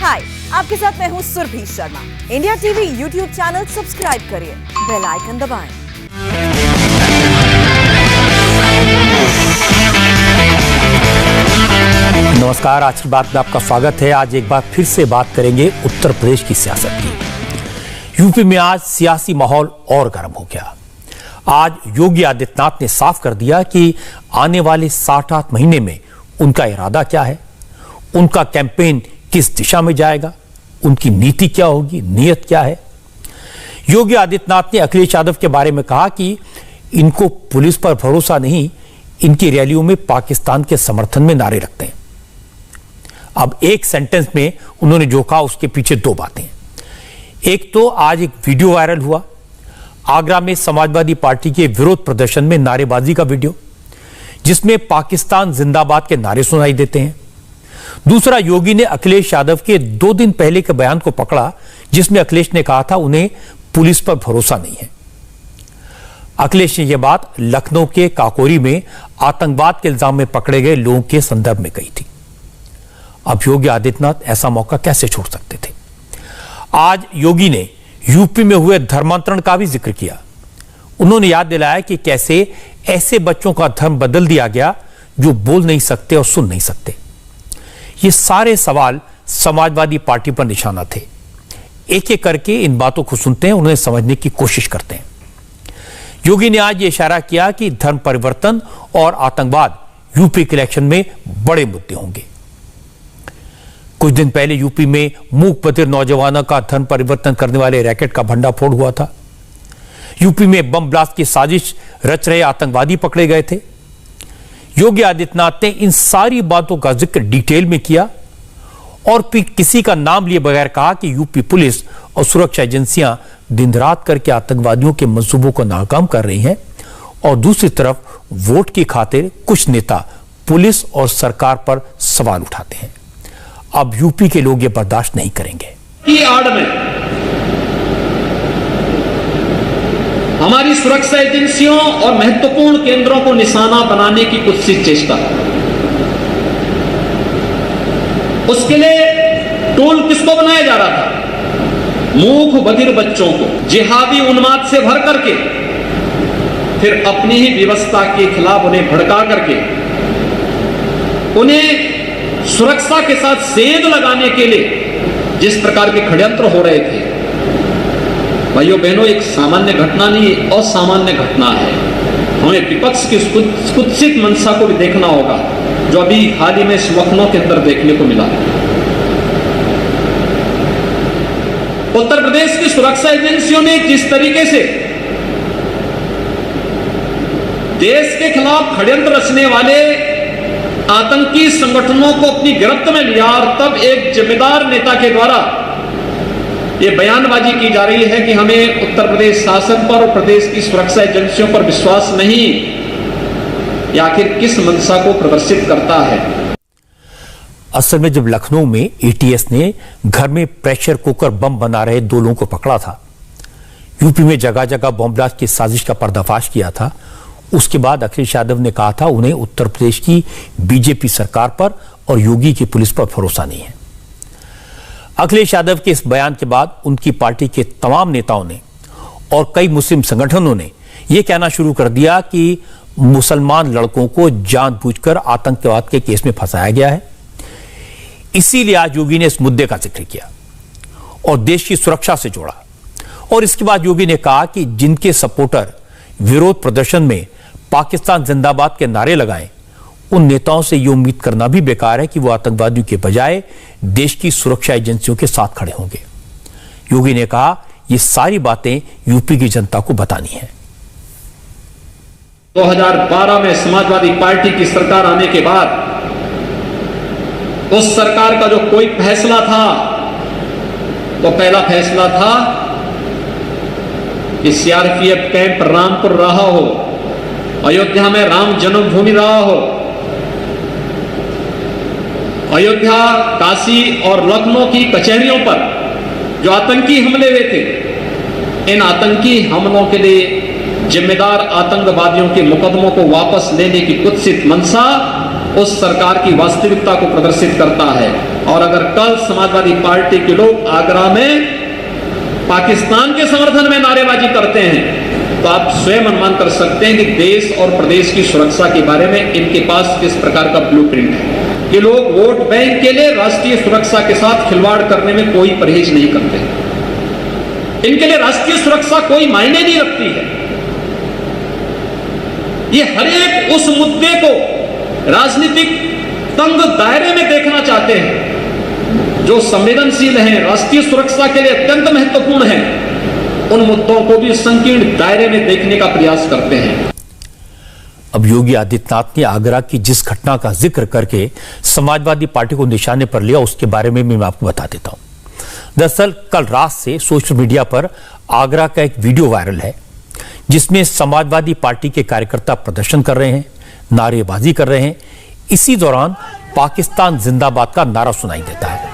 हाय, आपके साथ मैं हूँ Surabhi Sharma. India TV YouTube channel subscribe करिए, बेल आइकन दबाएं। नमस्कार, आज की बात में आपका स्वागत है। आज एक बार फिर से बात करेंगे उत्तर प्रदेश की सियासत की। यूपी में आज सियासी माहौल और गर्म हो गया। आज योगी आदित्यनाथ ने साफ कर दिया कि आने वाले 7-8 महीने में उनका इरादा क्या है, उनका कैंपेन किस दिशा में जाएगा, उनकी नीति क्या होगी, नीयत क्या है। योगी आदित्यनाथ ने अखिलेश यादव के बारे में कहा कि इनको पुलिस पर भरोसा नहीं, इनकी रैलियों में पाकिस्तान के समर्थन में नारे रखते हैं। अब एक सेंटेंस में उन्होंने जो कहा उसके पीछे दो बातें। एक तो आज एक वीडियो वायरल हुआ, आगरा में समाजवादी पार्टी के विरोध प्रदर्शन में नारेबाजी का वीडियो, जिसमें पाकिस्तान जिंदाबाद के नारे सुनाई देते हैं। दूसरा, योगी ने अखिलेश यादव के 2 दिन पहले के बयान को पकड़ा, जिसमें अखिलेश ने कहा था उन्हें पुलिस पर भरोसा नहीं है। अखिलेश ने यह बात लखनऊ के काकोरी में आतंकवाद के इल्जाम में पकड़े गए लोगों के संदर्भ में कही थी। अब योगी आदित्यनाथ ऐसा मौका कैसे छोड़ सकते थे। आज योगी ने यूपी में हुए धर्मांतरण का भी जिक्र किया। उन्होंने याद दिलाया कि कैसे ऐसे बच्चों का धर्म बदल दिया गया जो बोल नहीं सकते और सुन नहीं सकते। ये सारे सवाल समाजवादी पार्टी पर निशाना थे। एक एक करके इन बातों को सुनते हैं, उन्हें समझने की कोशिश करते हैं। योगी ने आज ये इशारा किया कि धर्म परिवर्तन और आतंकवाद यूपी के इलेक्शन में बड़े मुद्दे होंगे। कुछ दिन पहले यूपी में मूक बधिर नौजवानों का धर्म परिवर्तन करने वाले रैकेट का भंडाफोड़ हुआ था। यूपी में बम ब्लास्ट की साजिश रच रहे आतंकवादी पकड़े गए थे। योगी आदित्यनाथ ने इन सारी बातों का जिक्र डिटेल में किया और फिर किसी का नाम लिए बगैर कहा कि यूपी पुलिस और सुरक्षा एजेंसियां दिन रात करके आतंकवादियों के मंसूबों को नाकाम कर रही हैं और दूसरी तरफ वोट की खातिर कुछ नेता पुलिस और सरकार पर सवाल उठाते हैं। अब यूपी के लोग ये बर्दाश्त नहीं करेंगे। की आड़ में हमारी सुरक्षा एजेंसियों और महत्वपूर्ण केंद्रों को निशाना बनाने की कुत्सित चेष्टा, उसके लिए टूल किसको बनाया जा रहा था? मूक बधिर बच्चों को जिहादी उन्माद से भर करके फिर अपनी ही व्यवस्था के खिलाफ उन्हें भड़का करके उन्हें सुरक्षा के साथ सेंध लगाने के लिए जिस प्रकार के षड्यंत्र हो रहे थे, भाइयों बहनों, एक सामान्य घटना नहीं, असामान्य घटना है। हमें विपक्ष की कुत्सित मंशा को भी देखना होगा, जो अभी हाल ही में लखनऊ के अंदर देखने को मिला। उत्तर प्रदेश की सुरक्षा एजेंसियों ने जिस तरीके से देश के खिलाफ षड्यंत्र रचने वाले आतंकी संगठनों को अपनी गिरफ्त में लिया और तब एक जिम्मेदार नेता के द्वारा यह बयानबाजी की जा रही है कि हमें उत्तर प्रदेश शासन पर और प्रदेश की सुरक्षा एजेंसियों पर विश्वास नहीं, या आखिर किस मंशा को प्रदर्शित करता है। असल में जब लखनऊ में एटीएस ने घर में प्रेशर कुकर बम बना रहे 2 लोगों को पकड़ा था, यूपी में जगह जगह बम ब्लास्ट की साजिश का पर्दाफाश किया था, उसके बाद अखिलेश यादव ने कहा था उन्हें उत्तर प्रदेश की बीजेपी सरकार पर और योगी की पुलिस पर भरोसा नहीं है। अखिलेश यादव के इस बयान के बाद उनकी पार्टी के तमाम नेताओं ने और कई मुस्लिम संगठनों ने यह कहना शुरू कर दिया कि मुसलमान लड़कों को जानबूझकर आतंकवाद के केस में फंसाया गया है। इसीलिए आज योगी ने इस मुद्दे का जिक्र किया और देश की सुरक्षा से जोड़ा। और इसके बाद योगी ने कहा कि जिनके सपोर्टर विरोध प्रदर्शन में पाकिस्तान जिंदाबाद के नारे लगाएं, उन नेताओं से यह उम्मीद करना भी बेकार है कि वो आतंकवादियों के बजाय देश की सुरक्षा एजेंसियों के साथ खड़े होंगे। योगी ने कहा ये सारी बातें यूपी की जनता को बतानी है। 2012 में समाजवादी पार्टी की सरकार आने के बाद उस सरकार का जो कोई फैसला था, तो पहला फैसला था कि सीआरपीएफ कैंप रामपुर रहा हो, अयोध्या में राम जन्मभूमि रहा हो, अयोध्या, काशी और लखनऊ की कचहरियों पर जो आतंकी हमले हुए थे, इन आतंकी हमलों के लिए जिम्मेदार आतंकवादियों के मुकदमों को वापस लेने की कुत्सित मंशा उस सरकार की वास्तविकता को प्रदर्शित करता है। और अगर कल समाजवादी पार्टी के लोग आगरा में पाकिस्तान के समर्थन में नारेबाजी करते हैं तो आप स्वयं अनुमान कर सकते हैं कि देश और प्रदेश की सुरक्षा के बारे में इनके पास किस प्रकार का ब्लूप्रिंट है कि लोग वोट बैंक के लिए राष्ट्रीय सुरक्षा के साथ खिलवाड़ करने में कोई परहेज नहीं करते। इनके लिए राष्ट्रीय सुरक्षा कोई मायने नहीं रखती है। ये हर एक उस मुद्दे को राजनीतिक तंग दायरे में देखना चाहते हैं जो संवेदनशील हैं, राष्ट्रीय सुरक्षा के लिए अत्यंत महत्वपूर्ण है। उन मुद्दों को भी संकीर्ण दायरे में देखने का प्रयास करते हैं। अब योगी आदित्यनाथ ने आगरा की जिस घटना का जिक्र करके समाजवादी पार्टी को निशाने पर लिया उसके बारे में मैं आपको बता देता हूं। दरअसल कल रात से सोशल मीडिया पर आगरा का एक वीडियो वायरल है जिसमें समाजवादी पार्टी के कार्यकर्ता प्रदर्शन कर रहे हैं, नारेबाजी कर रहे हैं। इसी दौरान पाकिस्तान जिंदाबाद का नारा सुनाई देता है।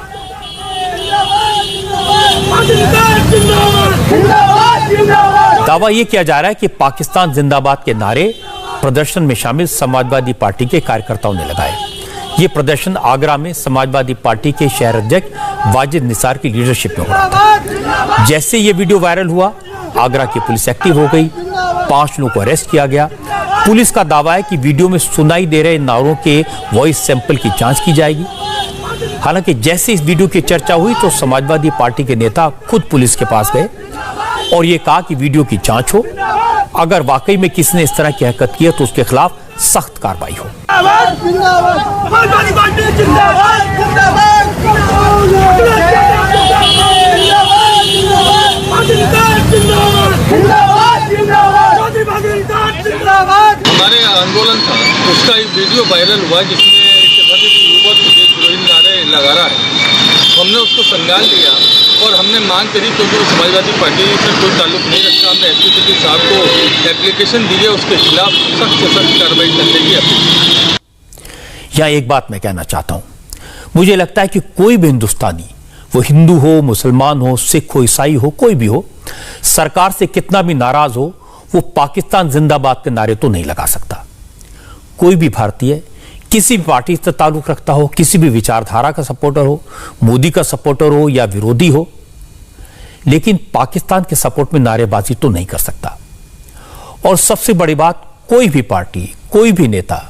दावा यह किया जा रहा है कि पाकिस्तान जिंदाबाद के नारे प्रदर्शन में शामिल समाजवादी पार्टी के कार्यकर्ताओं ने लगाए। ये प्रदर्शन आगरा में समाजवादी पार्टी के शहर अध्यक्ष वाजिद निसार की लीडरशिप में हो रहा था। जैसे ये वीडियो वायरल हुआ, आगरा की पुलिस एक्टिव हो गई, 5 लोगों को अरेस्ट किया गया। पुलिस का दावा है कि वीडियो में सुनाई दे रहे नारों के वॉइस सैंपल की जांच की जाएगी। हालांकि जैसे इस वीडियो की चर्चा हुई तो समाजवादी पार्टी के नेता खुद पुलिस के पास गए और ये कहा कि वीडियो की जांच हो, अगर वाकई में किसी ने इस तरह की हरकत की है तो उसके खिलाफ सख्त कार्रवाई हो। हमारे आंदोलन था उसका एक वीडियो वायरल हुआ जिसमें युवक देशद्रोही नारे लगा रहा है। हमने उसको संज्ञान लिया और हमने मांग करी क्योंकि वो समाजवादी पार्टी से कोई ताल्लुक नहीं रखता। हमने एसपी साहब को एप्लीकेशन दी है, उसके खिलाफ सख्त से सख्त कार्रवाई करने की अपील। यहाँ एक बात मैं कहना चाहता हूँ, मुझे लगता है कि कोई भी हिंदुस्तानी, वो हिंदू हो, मुसलमान हो, सिख हो, ईसाई हो, कोई भी हो, सरकार से कितना भी नाराज हो, वो पाकिस्तान जिंदाबाद के नारे तो नहीं लगा सकता। कोई भी भारतीय किसी भी पार्टी से ताल्लुक रखता हो, किसी भी विचारधारा का सपोर्टर हो, मोदी का सपोर्टर हो या विरोधी हो, लेकिन पाकिस्तान के सपोर्ट में नारेबाजी तो नहीं कर सकता। और सबसे बड़ी बात, कोई भी पार्टी, कोई भी नेता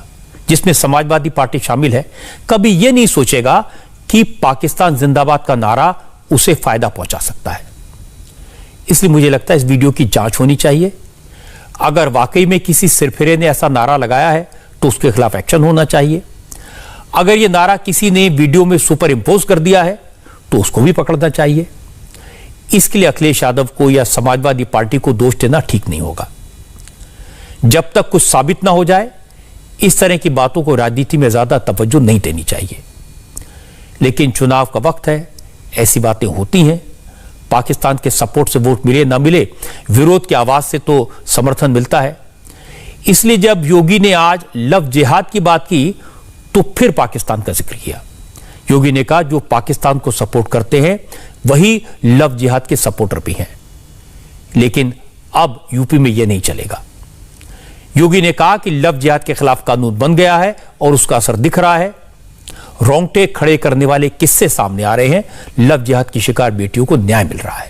जिसमें समाजवादी पार्टी शामिल है, कभी यह नहीं सोचेगा कि पाकिस्तान जिंदाबाद का नारा उसे फायदा पहुंचा सकता है। इसलिए मुझे लगता है इस वीडियो की जांच होनी चाहिए। अगर वाकई में किसी सिरफिरे ने ऐसा नारा लगाया है तो उसके खिलाफ एक्शन होना चाहिए। अगर यह नारा किसी ने वीडियो में सुपर इंपोज कर दिया है तो उसको भी पकड़ना चाहिए। इसके लिए अखिलेश यादव को या समाजवादी पार्टी को दोष देना ठीक नहीं होगा। जब तक कुछ साबित ना हो जाए, इस तरह की बातों को राजनीति में ज्यादा तवज्जो नहीं देनी चाहिए। लेकिन चुनाव का वक्त है, ऐसी बातें होती हैं। पाकिस्तान के सपोर्ट से वोट मिले ना मिले, विरोध की आवाज से तो समर्थन मिलता है। इसलिए जब योगी ने आज लव जिहाद की बात की तो फिर पाकिस्तान का जिक्र किया। योगी ने कहा जो पाकिस्तान को सपोर्ट करते हैं वही लव जिहाद के सपोर्टर भी हैं। लेकिन अब यूपी में यह नहीं चलेगा। योगी ने कहा कि लव जिहाद के खिलाफ कानून बन गया है और उसका असर दिख रहा है। रोंगटे खड़े करने वाले किस्से सामने आ रहे हैं। लव जिहाद की शिकार बेटियों को न्याय मिल रहा है।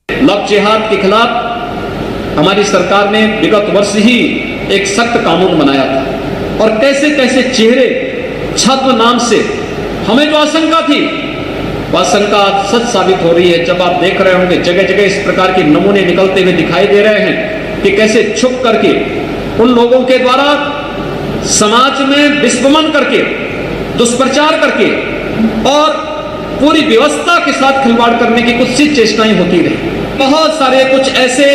लव जिहाद के खिलाफ हमारी सरकार ने विगत वर्ष ही एक सख्त कानून बनाया था और कैसे कैसे चेहरे छद्म नाम से हमें जो आशंका थी वह आशंका सच साबित हो रही है। जब आप देख रहे होंगे जगह जगह इस प्रकार के नमूने निकलते हुए दिखाई दे रहे हैं कि कैसे छुप करके उन लोगों के द्वारा समाज में विस्फोमन करके, दुष्प्रचार करके और पूरी व्यवस्था के साथ खिलवाड़ करने की कुछ सी चेष्टाएं होती रही। बहुत सारे कुछ ऐसे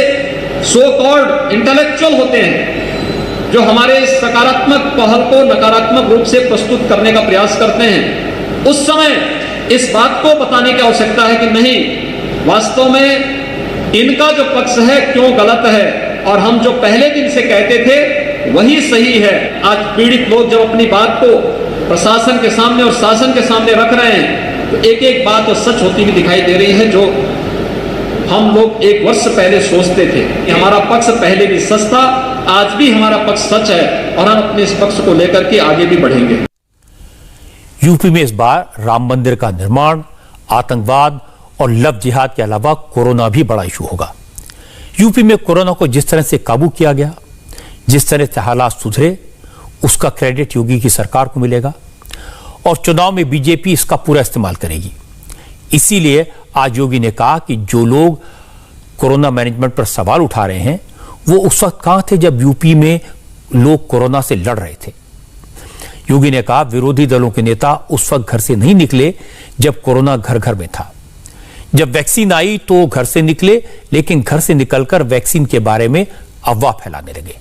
सो कॉल्ड इंटेलेक्चुअल होते हैं जो हमारे सकारात्मक पहल को नकारात्मक रूप से प्रस्तुत करने का प्रयास करते हैं। उस समय इस बात को बताने की आवश्यकता है कि नहीं, वास्तव में इनका जो पक्ष है क्यों गलत है और हम जो पहले दिन से कहते थे वही सही है। आज पीड़ित लोग जब अपनी बात को प्रशासन के सामने और शासन के सामने रख रहे हैं तो एक एक बात तो सच होती हुई दिखाई दे रही है जो हम लोग एक वर्ष पहले सोचते थे कि हमारा पक्ष पहले भी सच था, आज भी हमारा पक्ष सच है और हम अपने इस पक्ष को लेकर के आगे भी बढ़ेंगे। यूपी में इस बार राम मंदिर का निर्माण, आतंकवाद और लव जिहाद के अलावा कोरोना भी बड़ा इशू होगा। यूपी में कोरोना को जिस तरह से काबू किया गया, जिस तरह से हालात सुधरे, उसका क्रेडिट योगी की सरकार को मिलेगा और चुनाव में बीजेपी इसका पूरा इस्तेमाल करेगी। इसीलिए आज योगी ने कहा कि जो लोग कोरोना मैनेजमेंट पर सवाल उठा रहे हैं वो उस वक्त कहां थे जब यूपी में लोग कोरोना से लड़ रहे थे। योगी ने कहा विरोधी दलों के नेता उस वक्त घर से नहीं निकले जब कोरोना घर घर में था। जब वैक्सीन आई तो घर से निकले, लेकिन घर से निकलकर वैक्सीन के बारे में अफवाह फैलाने लगे।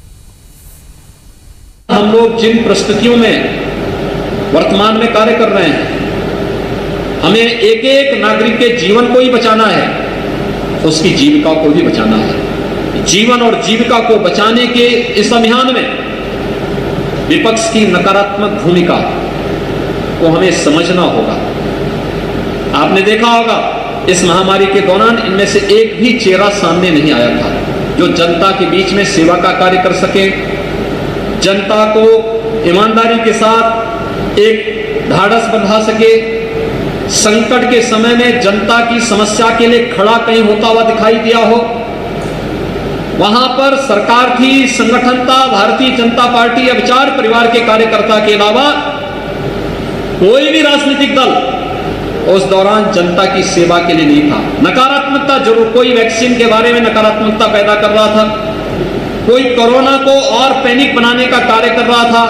हम लोग जिन परिस्थितियों में वर्तमान में कार्य कर रहे हैं, हमें एक एक नागरिक के जीवन को ही बचाना है, उसकी जीविका को भी बचाना है। जीवन और जीविका को बचाने के इस अभियान में विपक्ष की नकारात्मक भूमिका को हमें समझना होगा। आपने देखा होगा इस महामारी के दौरान इनमें से एक भी चेहरा सामने नहीं आया था जो जनता के बीच में सेवा का कार्य कर सके, जनता को ईमानदारी के साथ एक ढाढ़स बंधा सके, संकट के समय में जनता की समस्या के लिए खड़ा कहीं होता हुआ दिखाई दिया हो। वहां पर सरकार थी, संगठन था, भारतीय जनता पार्टी या विचार परिवार के कार्यकर्ता के अलावा कोई भी राजनीतिक दल उस दौरान जनता की सेवा के लिए नहीं था। नकारात्मकता जरूर, कोई वैक्सीन के बारे में नकारात्मकता पैदा कर रहा था, कोई कोरोना को और पैनिक बनाने का कार्य कर रहा था,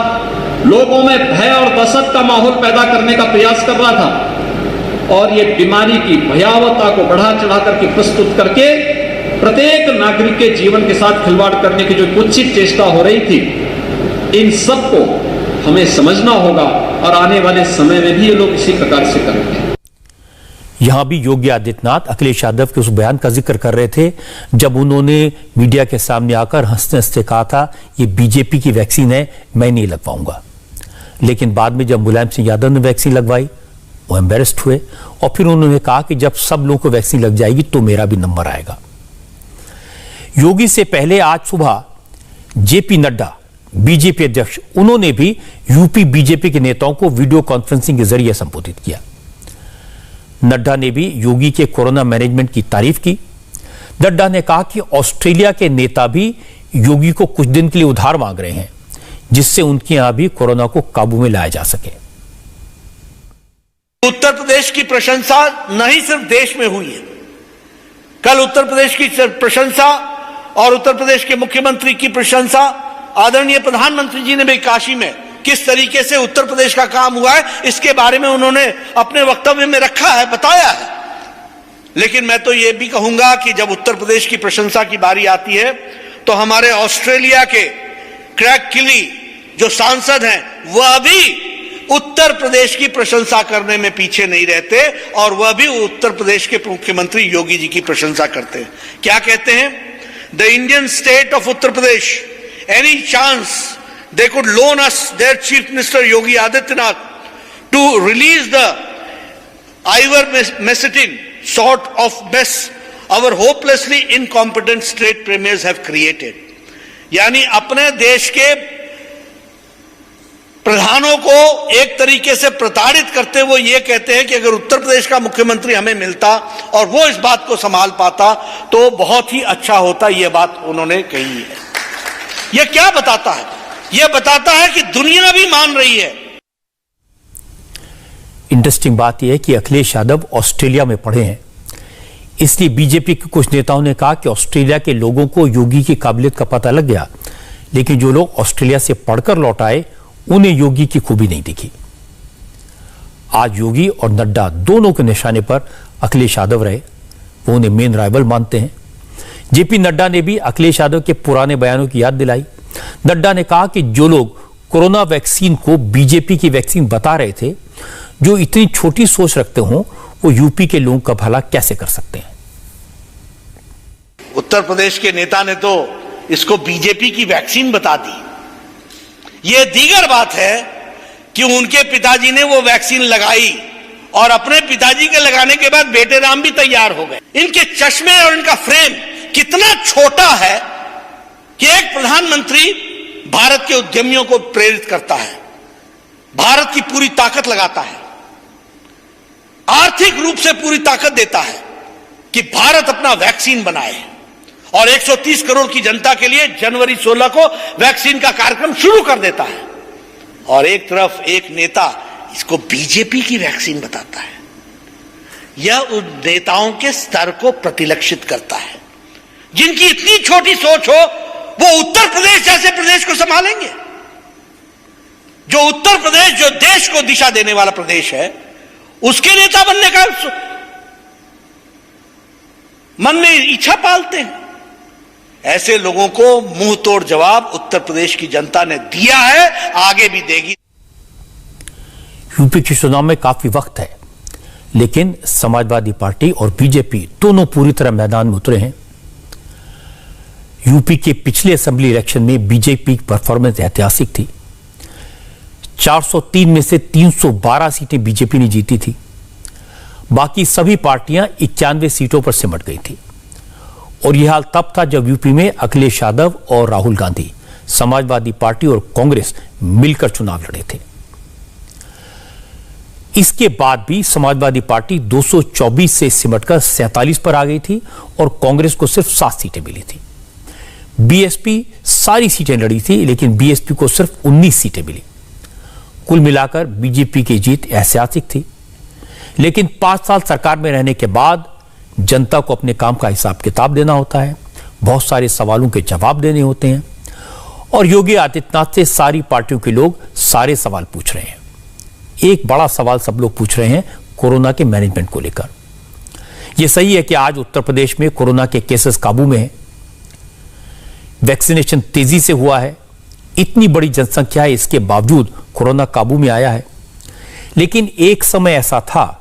लोगों में भय और दहशत का माहौल पैदा करने का प्रयास कर रहा था और ये बीमारी की भयावहता को बढ़ा चढ़ा करके प्रस्तुत करके प्रत्येक नागरिक के जीवन के साथ खिलवाड़ करने की जो कुत्सित चेष्टा हो रही थी, इन सब को हमें समझना होगा और आने वाले समय में भी ये लोग इसी प्रकार से करेंगे। यहां भी योगी आदित्यनाथ अखिलेश यादव के उस बयान का जिक्र कर रहे थे जब उन्होंने मीडिया के सामने आकर हंसते हंसते कहा था ये बीजेपी की वैक्सीन है, मैं नहीं लगवाऊंगा। लेकिन बाद में जब मुलायम सिंह यादव ने वैक्सीन लगवाई वो एम्बेरेस्ड हुए और फिर उन्होंने कहा कि जब सब लोगों को वैक्सीन लग जाएगी तो मेरा भी नंबर आएगा। योगी से पहले आज सुबह जेपी नड्डा बीजेपी अध्यक्ष, उन्होंने भी यूपी बीजेपी के नेताओं को वीडियो कॉन्फ्रेंसिंग के जरिए संबोधित किया। नड्डा ने भी योगी के कोरोना मैनेजमेंट की तारीफ की। नड्डा ने कहा कि ऑस्ट्रेलिया के नेता भी योगी को कुछ दिन के लिए उधार मांग रहे हैं जिससे उनके यहां भी कोरोना को काबू में लाया जा सके। उत्तर प्रदेश की प्रशंसा नहीं सिर्फ देश में हुई है, कल उत्तर प्रदेश की प्रशंसा और उत्तर प्रदेश के मुख्यमंत्री की प्रशंसा आदरणीय प्रधानमंत्री जी ने भी काशी में किस तरीके से उत्तर प्रदेश का काम हुआ है इसके बारे में उन्होंने अपने वक्तव्य में रखा है, बताया है। लेकिन मैं तो यह भी कहूंगा कि जब उत्तर प्रदेश की प्रशंसा की बारी आती है तो हमारे ऑस्ट्रेलिया के क्रैग किली जो सांसद हैं वह भी उत्तर प्रदेश की प्रशंसा करने में पीछे नहीं रहते और वह भी उत्तर प्रदेश के मुख्यमंत्री योगी जी की प्रशंसा करते हैं। क्या कहते हैं? The Indian state of Uttar Pradesh, any chance they could loan us their chief minister Yogi Adityanath to release the ivermectin sort of mess our hopelessly incompetent state premiers have created। यानी अपने देश के प्रधानों को एक तरीके से प्रताड़ित करते हुए ये कहते हैं कि अगर उत्तर प्रदेश का मुख्यमंत्री हमें मिलता और वो इस बात को संभाल पाता तो बहुत ही अच्छा होता। ये बात उन्होंने कही है। यह क्या बताता है? यह बताता है कि दुनिया भी मान रही है। इंटरेस्टिंग बात यह है कि अखिलेश यादव ऑस्ट्रेलिया में पढ़े हैं, इसलिए बीजेपी के कुछ नेताओं ने कहा कि ऑस्ट्रेलिया के लोगों को योगी की काबिलियत का पता लग गया, लेकिन जो लोग ऑस्ट्रेलिया से पढ़कर लौट आए उन्हें योगी की खूबी नहीं दिखी। आज योगी और नड्डा दोनों के निशाने पर अखिलेश यादव रहे, वो उन्हें मेन राइवल मानते हैं। जेपी नड्डा ने भी अखिलेश यादव के पुराने बयानों की याद दिलाई। नड्डा ने कहा कि जो लोग कोरोना वैक्सीन को बीजेपी की वैक्सीन बता रहे थे, जो इतनी छोटी सोच रखते हों, वो यूपी के लोगों का भला कैसे कर सकते हैं? उत्तर प्रदेश के नेता ने तो इसको बीजेपी की वैक्सीन बता दी। यह दीगर बात है कि उनके पिताजी ने वो वैक्सीन लगाई और अपने पिताजी के लगाने के बाद बेटे राम भी तैयार हो गए। इनके चश्मे और इनका फ्रेम कितना छोटा है कि एक प्रधानमंत्री भारत के उद्यमियों को प्रेरित करता है। भारत की पूरी ताकत लगाता है, आर्थिक रूप से पूरी ताकत देता है कि भारत अपना वैक्सीन बनाए और 130 करोड़ की जनता के लिए जनवरी 16 को वैक्सीन का कार्यक्रम शुरू कर देता है। और एक तरफ एक नेता इसको बीजेपी की वैक्सीन बताता है। यह उन नेताओं के स्तर को प्रतिलक्षित करता है जिनकी इतनी छोटी सोच हो, वो उत्तर प्रदेश जैसे प्रदेश को संभालेंगे। जो उत्तर प्रदेश, जो देश को दिशा देने वाला प्रदेश है, उसके नेता बनने का मन में इच्छा पालते हैं। ऐसे लोगों को मुंह तोड़ जवाब उत्तर प्रदेश की जनता ने दिया है, आगे भी देगी। यूपी के चुनाव में काफी वक्त है, लेकिन समाजवादी पार्टी और बीजेपी दोनों पूरी तरह मैदान में उतरे हैं। यूपी के पिछले असेंबली इलेक्शन में बीजेपी की परफॉर्मेंस ऐतिहासिक थी। 403 में से 312 सीटें बीजेपी ने जीती थी। बाकी सभी पार्टियां 91 सीटों पर सिमट गई थी। और यह हाल तब था जब यूपी में अखिलेश यादव और राहुल गांधी, समाजवादी पार्टी और कांग्रेस मिलकर चुनाव लड़े थे। इसके बाद भी समाजवादी पार्टी 224 से सिमटकर 47 पर आ गई थी और कांग्रेस को सिर्फ 7 सीटें मिली थी। बीएसपी सारी सीटें लड़ी थी, लेकिन बीएसपी को सिर्फ 19 सीटें मिली। कुल मिलाकर बीजेपी की जीत ऐतिहासिक थी। लेकिन 5 साल सरकार में रहने के बाद जनता को अपने काम का हिसाब किताब देना होता है, बहुत सारे सवालों के जवाब देने होते हैं और योगी आदित्यनाथ से सारी पार्टियों के लोग सारे सवाल पूछ रहे हैं। एक बड़ा सवाल सब लोग पूछ रहे हैं कोरोना के मैनेजमेंट को लेकर। यह सही है कि आज उत्तर प्रदेश में कोरोना के केसेस काबू में हैं, वैक्सीनेशन तेजी से हुआ है, इतनी बड़ी जनसंख्या है, इसके बावजूद कोरोना काबू में आया है। लेकिन एक समय ऐसा था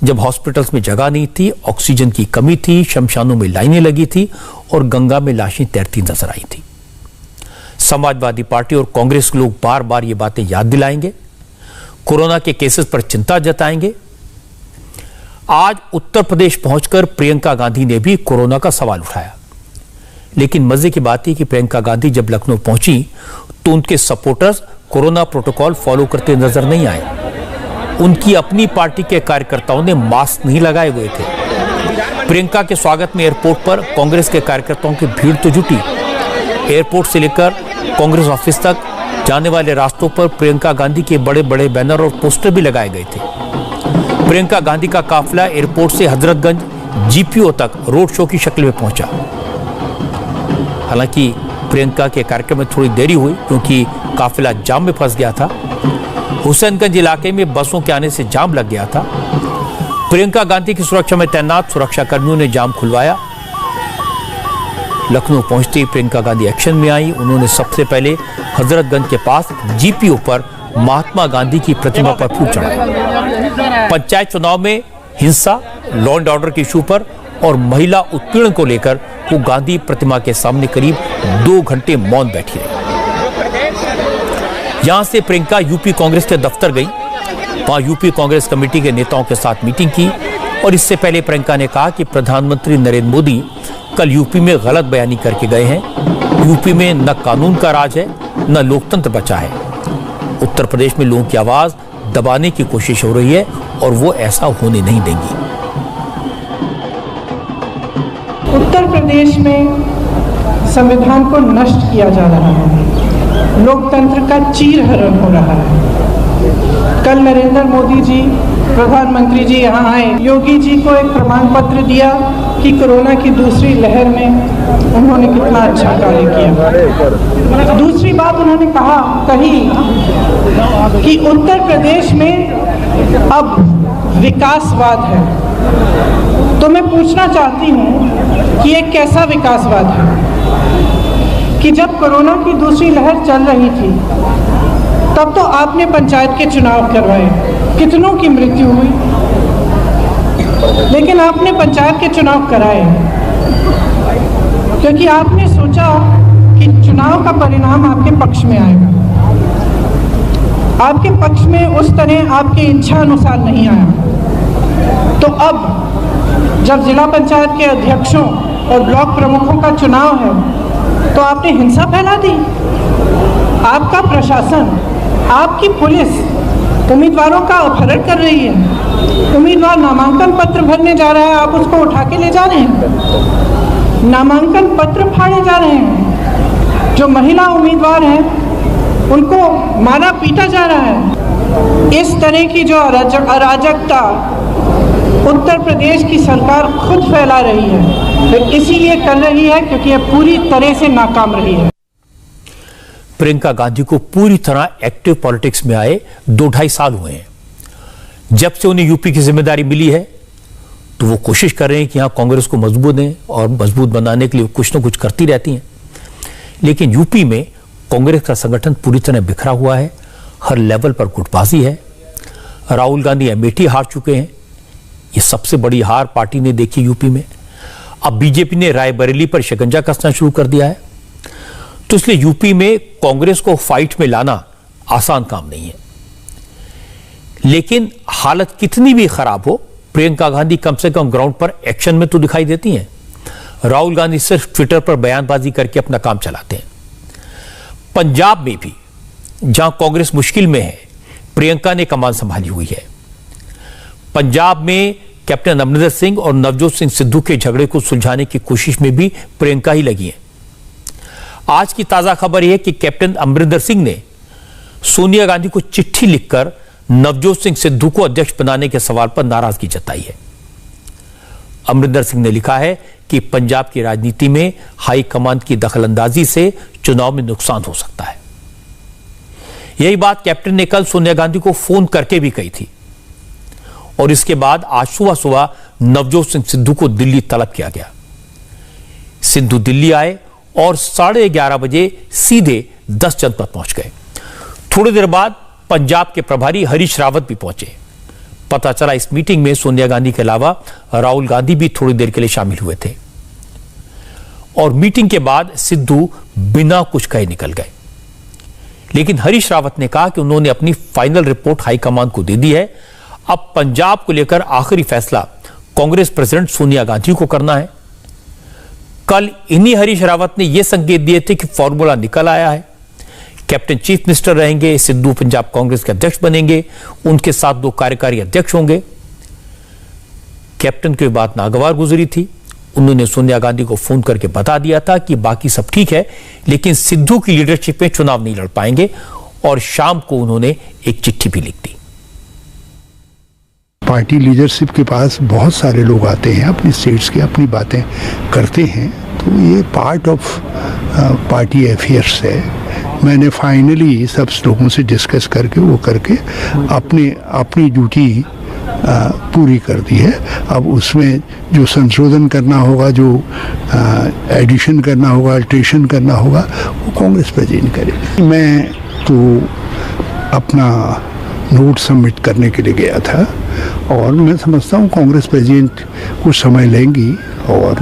जब हॉस्पिटल्स में जगह नहीं थी, ऑक्सीजन की कमी थी, शमशानों में लाइनें लगी थी और गंगा में लाशें तैरती नजर आई थी। समाजवादी पार्टी और कांग्रेस के लोग बार बार ये बातें याद दिलाएंगे, कोरोना के केसेस पर चिंता जताएंगे। आज उत्तर प्रदेश पहुंचकर प्रियंका गांधी ने भी कोरोना का सवाल उठाया। लेकिन मजे की बात है कि प्रियंका गांधी जब लखनऊ पहुंची तो उनके सपोर्टर्स कोरोना प्रोटोकॉल फॉलो करते नजर नहीं आए। उनकी अपनी पार्टी के कार्यकर्ताओं ने मास्क नहीं लगाए हुए थे। प्रियंका के स्वागत में एयरपोर्ट पर कांग्रेस के कार्यकर्ताओं की भीड़ तो जुटी। एयरपोर्ट से लेकर कांग्रेस ऑफिस तक जाने वाले रास्तों पर प्रियंका गांधी के बड़े बड़े बैनर और पोस्टर भी लगाए गए थे। प्रियंका गांधी का काफिला एयरपोर्ट से हजरतगंज जीपीओ तक रोड शो की शक्ल में पहुंचा। हालांकि प्रियंका के कार्यक्रम में थोड़ी देरी हुई क्योंकि काफिला जाम में फंस गया था। हुसैनगंज इलाके में बसों के आने से जाम लग गया था। प्रियंका गांधी की सुरक्षा में तैनात सुरक्षा कर्मियों ने जाम खुलवाया। लखनऊ पहुंचते ही प्रियंका गांधी एक्शन में आई। उन्होंने सबसे पहले हजरतगंज के पास जीपीओ पर महात्मा गांधी की प्रतिमा पर फूल चढ़ाया। पंचायत चुनाव में हिंसा, लॉ एंड ऑर्डर के इशू पर और महिला उत्पीड़न को लेकर वो गांधी प्रतिमा के सामने करीब 2 घंटे मौन बैठी रही। यहां से प्रियंका यूपी कांग्रेस के दफ्तर गई। वहां यूपी कांग्रेस कमेटी के नेताओं के साथ मीटिंग की और इससे पहले प्रियंका ने कहा कि प्रधानमंत्री नरेंद्र मोदी कल यूपी में गलत बयानी करके गए हैं। यूपी में न कानून का राज है, न लोकतंत्र बचा है। उत्तर प्रदेश में लोगों की आवाज दबाने की कोशिश हो रही है और वो ऐसा होने नहीं देंगी। उत्तर प्रदेश में संविधान को नष्ट किया जा रहा है, लोकतंत्र का चीरहरण हो रहा है। कल नरेंद्र मोदी जी, प्रधानमंत्री जी यहाँ आए, योगी जी को एक प्रमाण पत्र दिया कि कोरोना की दूसरी लहर में उन्होंने कितना अच्छा कार्य किया। दूसरी बात उन्होंने कही कि उत्तर प्रदेश में अब विकासवाद है। तो मैं पूछना चाहती हूँ कि ये कैसा विकासवाद है कि जब कोरोना की दूसरी लहर चल रही थी तब तो आपने पंचायत के चुनाव करवाए, कितनों की मृत्यु हुई, लेकिन आपने पंचायत के चुनाव कराए क्योंकि आपने सोचा कि चुनाव का परिणाम आपके पक्ष में आएगा। आपके पक्ष में उस तरह आपके इच्छा अनुसार नहीं आया। तो अब जब जिला पंचायत के अध्यक्षों और ब्लॉक प्रमुखों का चुनाव है तो आपने हिंसा फैला दी। आपका प्रशासन, आपकी पुलिस उम्मीदवारों का अपहरण कर रही है। उम्मीदवार नामांकन पत्र भरने जा रहा है, आप उसको उठा के ले जा रहे हैं। नामांकन पत्र फाड़े जा रहे हैं। जो महिला उम्मीदवार हैं उनको मारा पीटा जा रहा है। इस तरह की जो अराजकता उत्तर प्रदेश की सरकार खुद फैला रही है, तो इसीलिए कर रही है क्योंकि ये पूरी तरह से नाकाम रही है। प्रियंका गांधी को पूरी तरह एक्टिव पॉलिटिक्स में आए 2-2.5 साल हुए हैं। जब से उन्हें यूपी की जिम्मेदारी मिली है तो वो कोशिश कर रहे हैं कि यहां कांग्रेस को मजबूत दें और मजबूत बनाने के लिए कुछ न कुछ करती रहती हैं। लेकिन यूपी में कांग्रेस का संगठन पूरी तरह बिखरा हुआ है। हर लेवल पर गुटबाजी है। राहुल गांधी अमेठी हार चुके हैं। ये सबसे बड़ी हार पार्टी ने देखी यूपी में। अब बीजेपी ने रायबरेली पर शिकंजा कसना शुरू कर दिया है। तो इसलिए यूपी में कांग्रेस को फाइट में लाना आसान काम नहीं है। लेकिन हालत कितनी भी खराब हो, प्रियंका गांधी कम से कम ग्राउंड पर एक्शन में तो दिखाई देती हैं। राहुल गांधी सिर्फ ट्विटर पर बयानबाजी करके अपना काम चलाते हैं। पंजाब में भी जहां कांग्रेस मुश्किल में है, प्रियंका ने कमान संभाली हुई है। पंजाब में कैप्टन अमरिंदर सिंह और नवजोत सिंह सिद्धू के झगड़े को सुलझाने की कोशिश में भी प्रियंका ही लगी है। आज की ताजा खबर यह है कि कैप्टन अमरिंदर सिंह ने सोनिया गांधी को चिट्ठी लिखकर नवजोत सिंह सिद्धू को अध्यक्ष बनाने के सवाल पर नाराजगी जताई है। अमरिंदर सिंह ने लिखा है कि पंजाब की राजनीति में हाईकमान की दखलंदाजी से चुनाव में नुकसान हो सकता है। यही बात कैप्टन ने कल सोनिया गांधी को फोन करके भी कही थी और इसके बाद आज सुबह नवजोत सिंह सिद्धू को दिल्ली तलब किया गया। सिद्धू दिल्ली आए और 11:30 बजे सीधे 10 जनपद पहुंच गए। थोड़ी देर बाद पंजाब के प्रभारी हरीश रावत भी पहुंचे। पता चला इस मीटिंग में सोनिया गांधी के अलावा राहुल गांधी भी थोड़ी देर के लिए शामिल हुए थे और मीटिंग के बाद सिद्धू बिना कुछ कहे निकल गए। लेकिन हरीश रावत ने कहा कि उन्होंने अपनी फाइनल रिपोर्ट हाईकमान को दे दी है। अब पंजाब को लेकर आखिरी फैसला कांग्रेस प्रेसिडेंट सोनिया गांधी को करना है। कल इन्हीं हरीश रावत ने यह संकेत दिए थे कि फॉर्मूला निकल आया है। कैप्टन चीफ मिनिस्टर रहेंगे, सिद्धू पंजाब कांग्रेस के अध्यक्ष बनेंगे, उनके साथ 2 कार्यकारी अध्यक्ष होंगे। कैप्टन की बात नागवार गुजरी थी। उन्होंने सोनिया गांधी को फोन करके बता दिया था कि बाकी सब ठीक है, लेकिन सिद्धू की लीडरशिप में चुनाव नहीं लड़ पाएंगे और शाम को उन्होंने एक चिट्ठी भी लिख दी। पार्टी लीडरशिप के पास बहुत सारे लोग आते हैं, अपनी स्टेट्स की अपनी बातें करते हैं, तो ये पार्ट ऑफ पार्टी अफेयर्स है। मैंने फाइनली सब लोगों से डिस्कस करके अपनी ड्यूटी पूरी कर दी है। अब उसमें जो संशोधन करना होगा, जो एडिशन करना होगा, अल्ट्रेशन करना होगा, वो कांग्रेस प्रेसिडेंट करेगी। मैं तो अपना नोट सबमिट करने के लिए गया था और मैं समझता हूँ कांग्रेस प्रेसिडेंट कुछ समय लेंगी और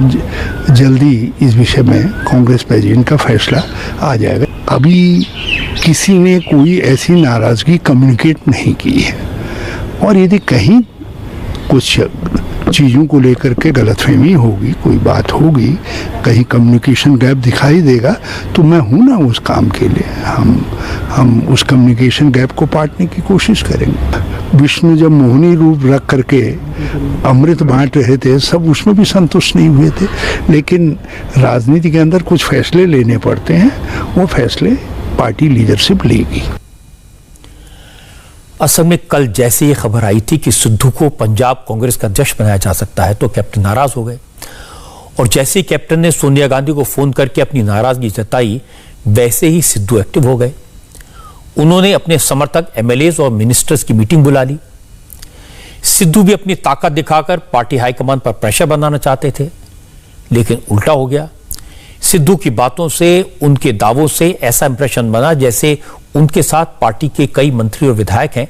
जल्दी इस विषय में कांग्रेस प्रेसिडेंट का फैसला आ जाएगा। अभी किसी ने कोई ऐसी नाराज़गी कम्युनिकेट नहीं की है और यदि कहीं कुछ चीज़ों को लेकर के गलतफहमी होगी, कोई बात होगी, कहीं कम्युनिकेशन गैप दिखाई देगा, तो मैं हूँ ना उस काम के लिए। हम उस कम्युनिकेशन गैप को पाटने की कोशिश करेंगे। विष्णु जब मोहिनी रूप रख करके अमृत बांट रहे थे, सब उसमें भी संतुष्ट नहीं हुए थे, लेकिन राजनीति के अंदर कुछ फैसले लेने पड़ते हैं, वो फैसले पार्टी लीडरशिप लेगी। असल में कल जैसे ये खबर आई थी कि सिद्धू को पंजाब कांग्रेस का अध्यक्ष बनाया जा सकता है तो कैप्टन नाराज हो गए और जैसे ही कैप्टन ने सोनिया गांधी को फोन करके अपनी नाराजगी जताई, वैसे ही सिद्धू एक्टिव हो गए। उन्होंने अपने समर्थक एमएलएज और मिनिस्टर्स की मीटिंग बुला ली। सिद्धू भी अपनी ताकत दिखाकर पार्टी हाईकमान पर प्रेशर बनाना चाहते थे, लेकिन उल्टा हो गया। सिद्धू की बातों से, उनके दावों से ऐसा इंप्रेशन बना जैसे उनके साथ पार्टी के कई मंत्री और विधायक हैं।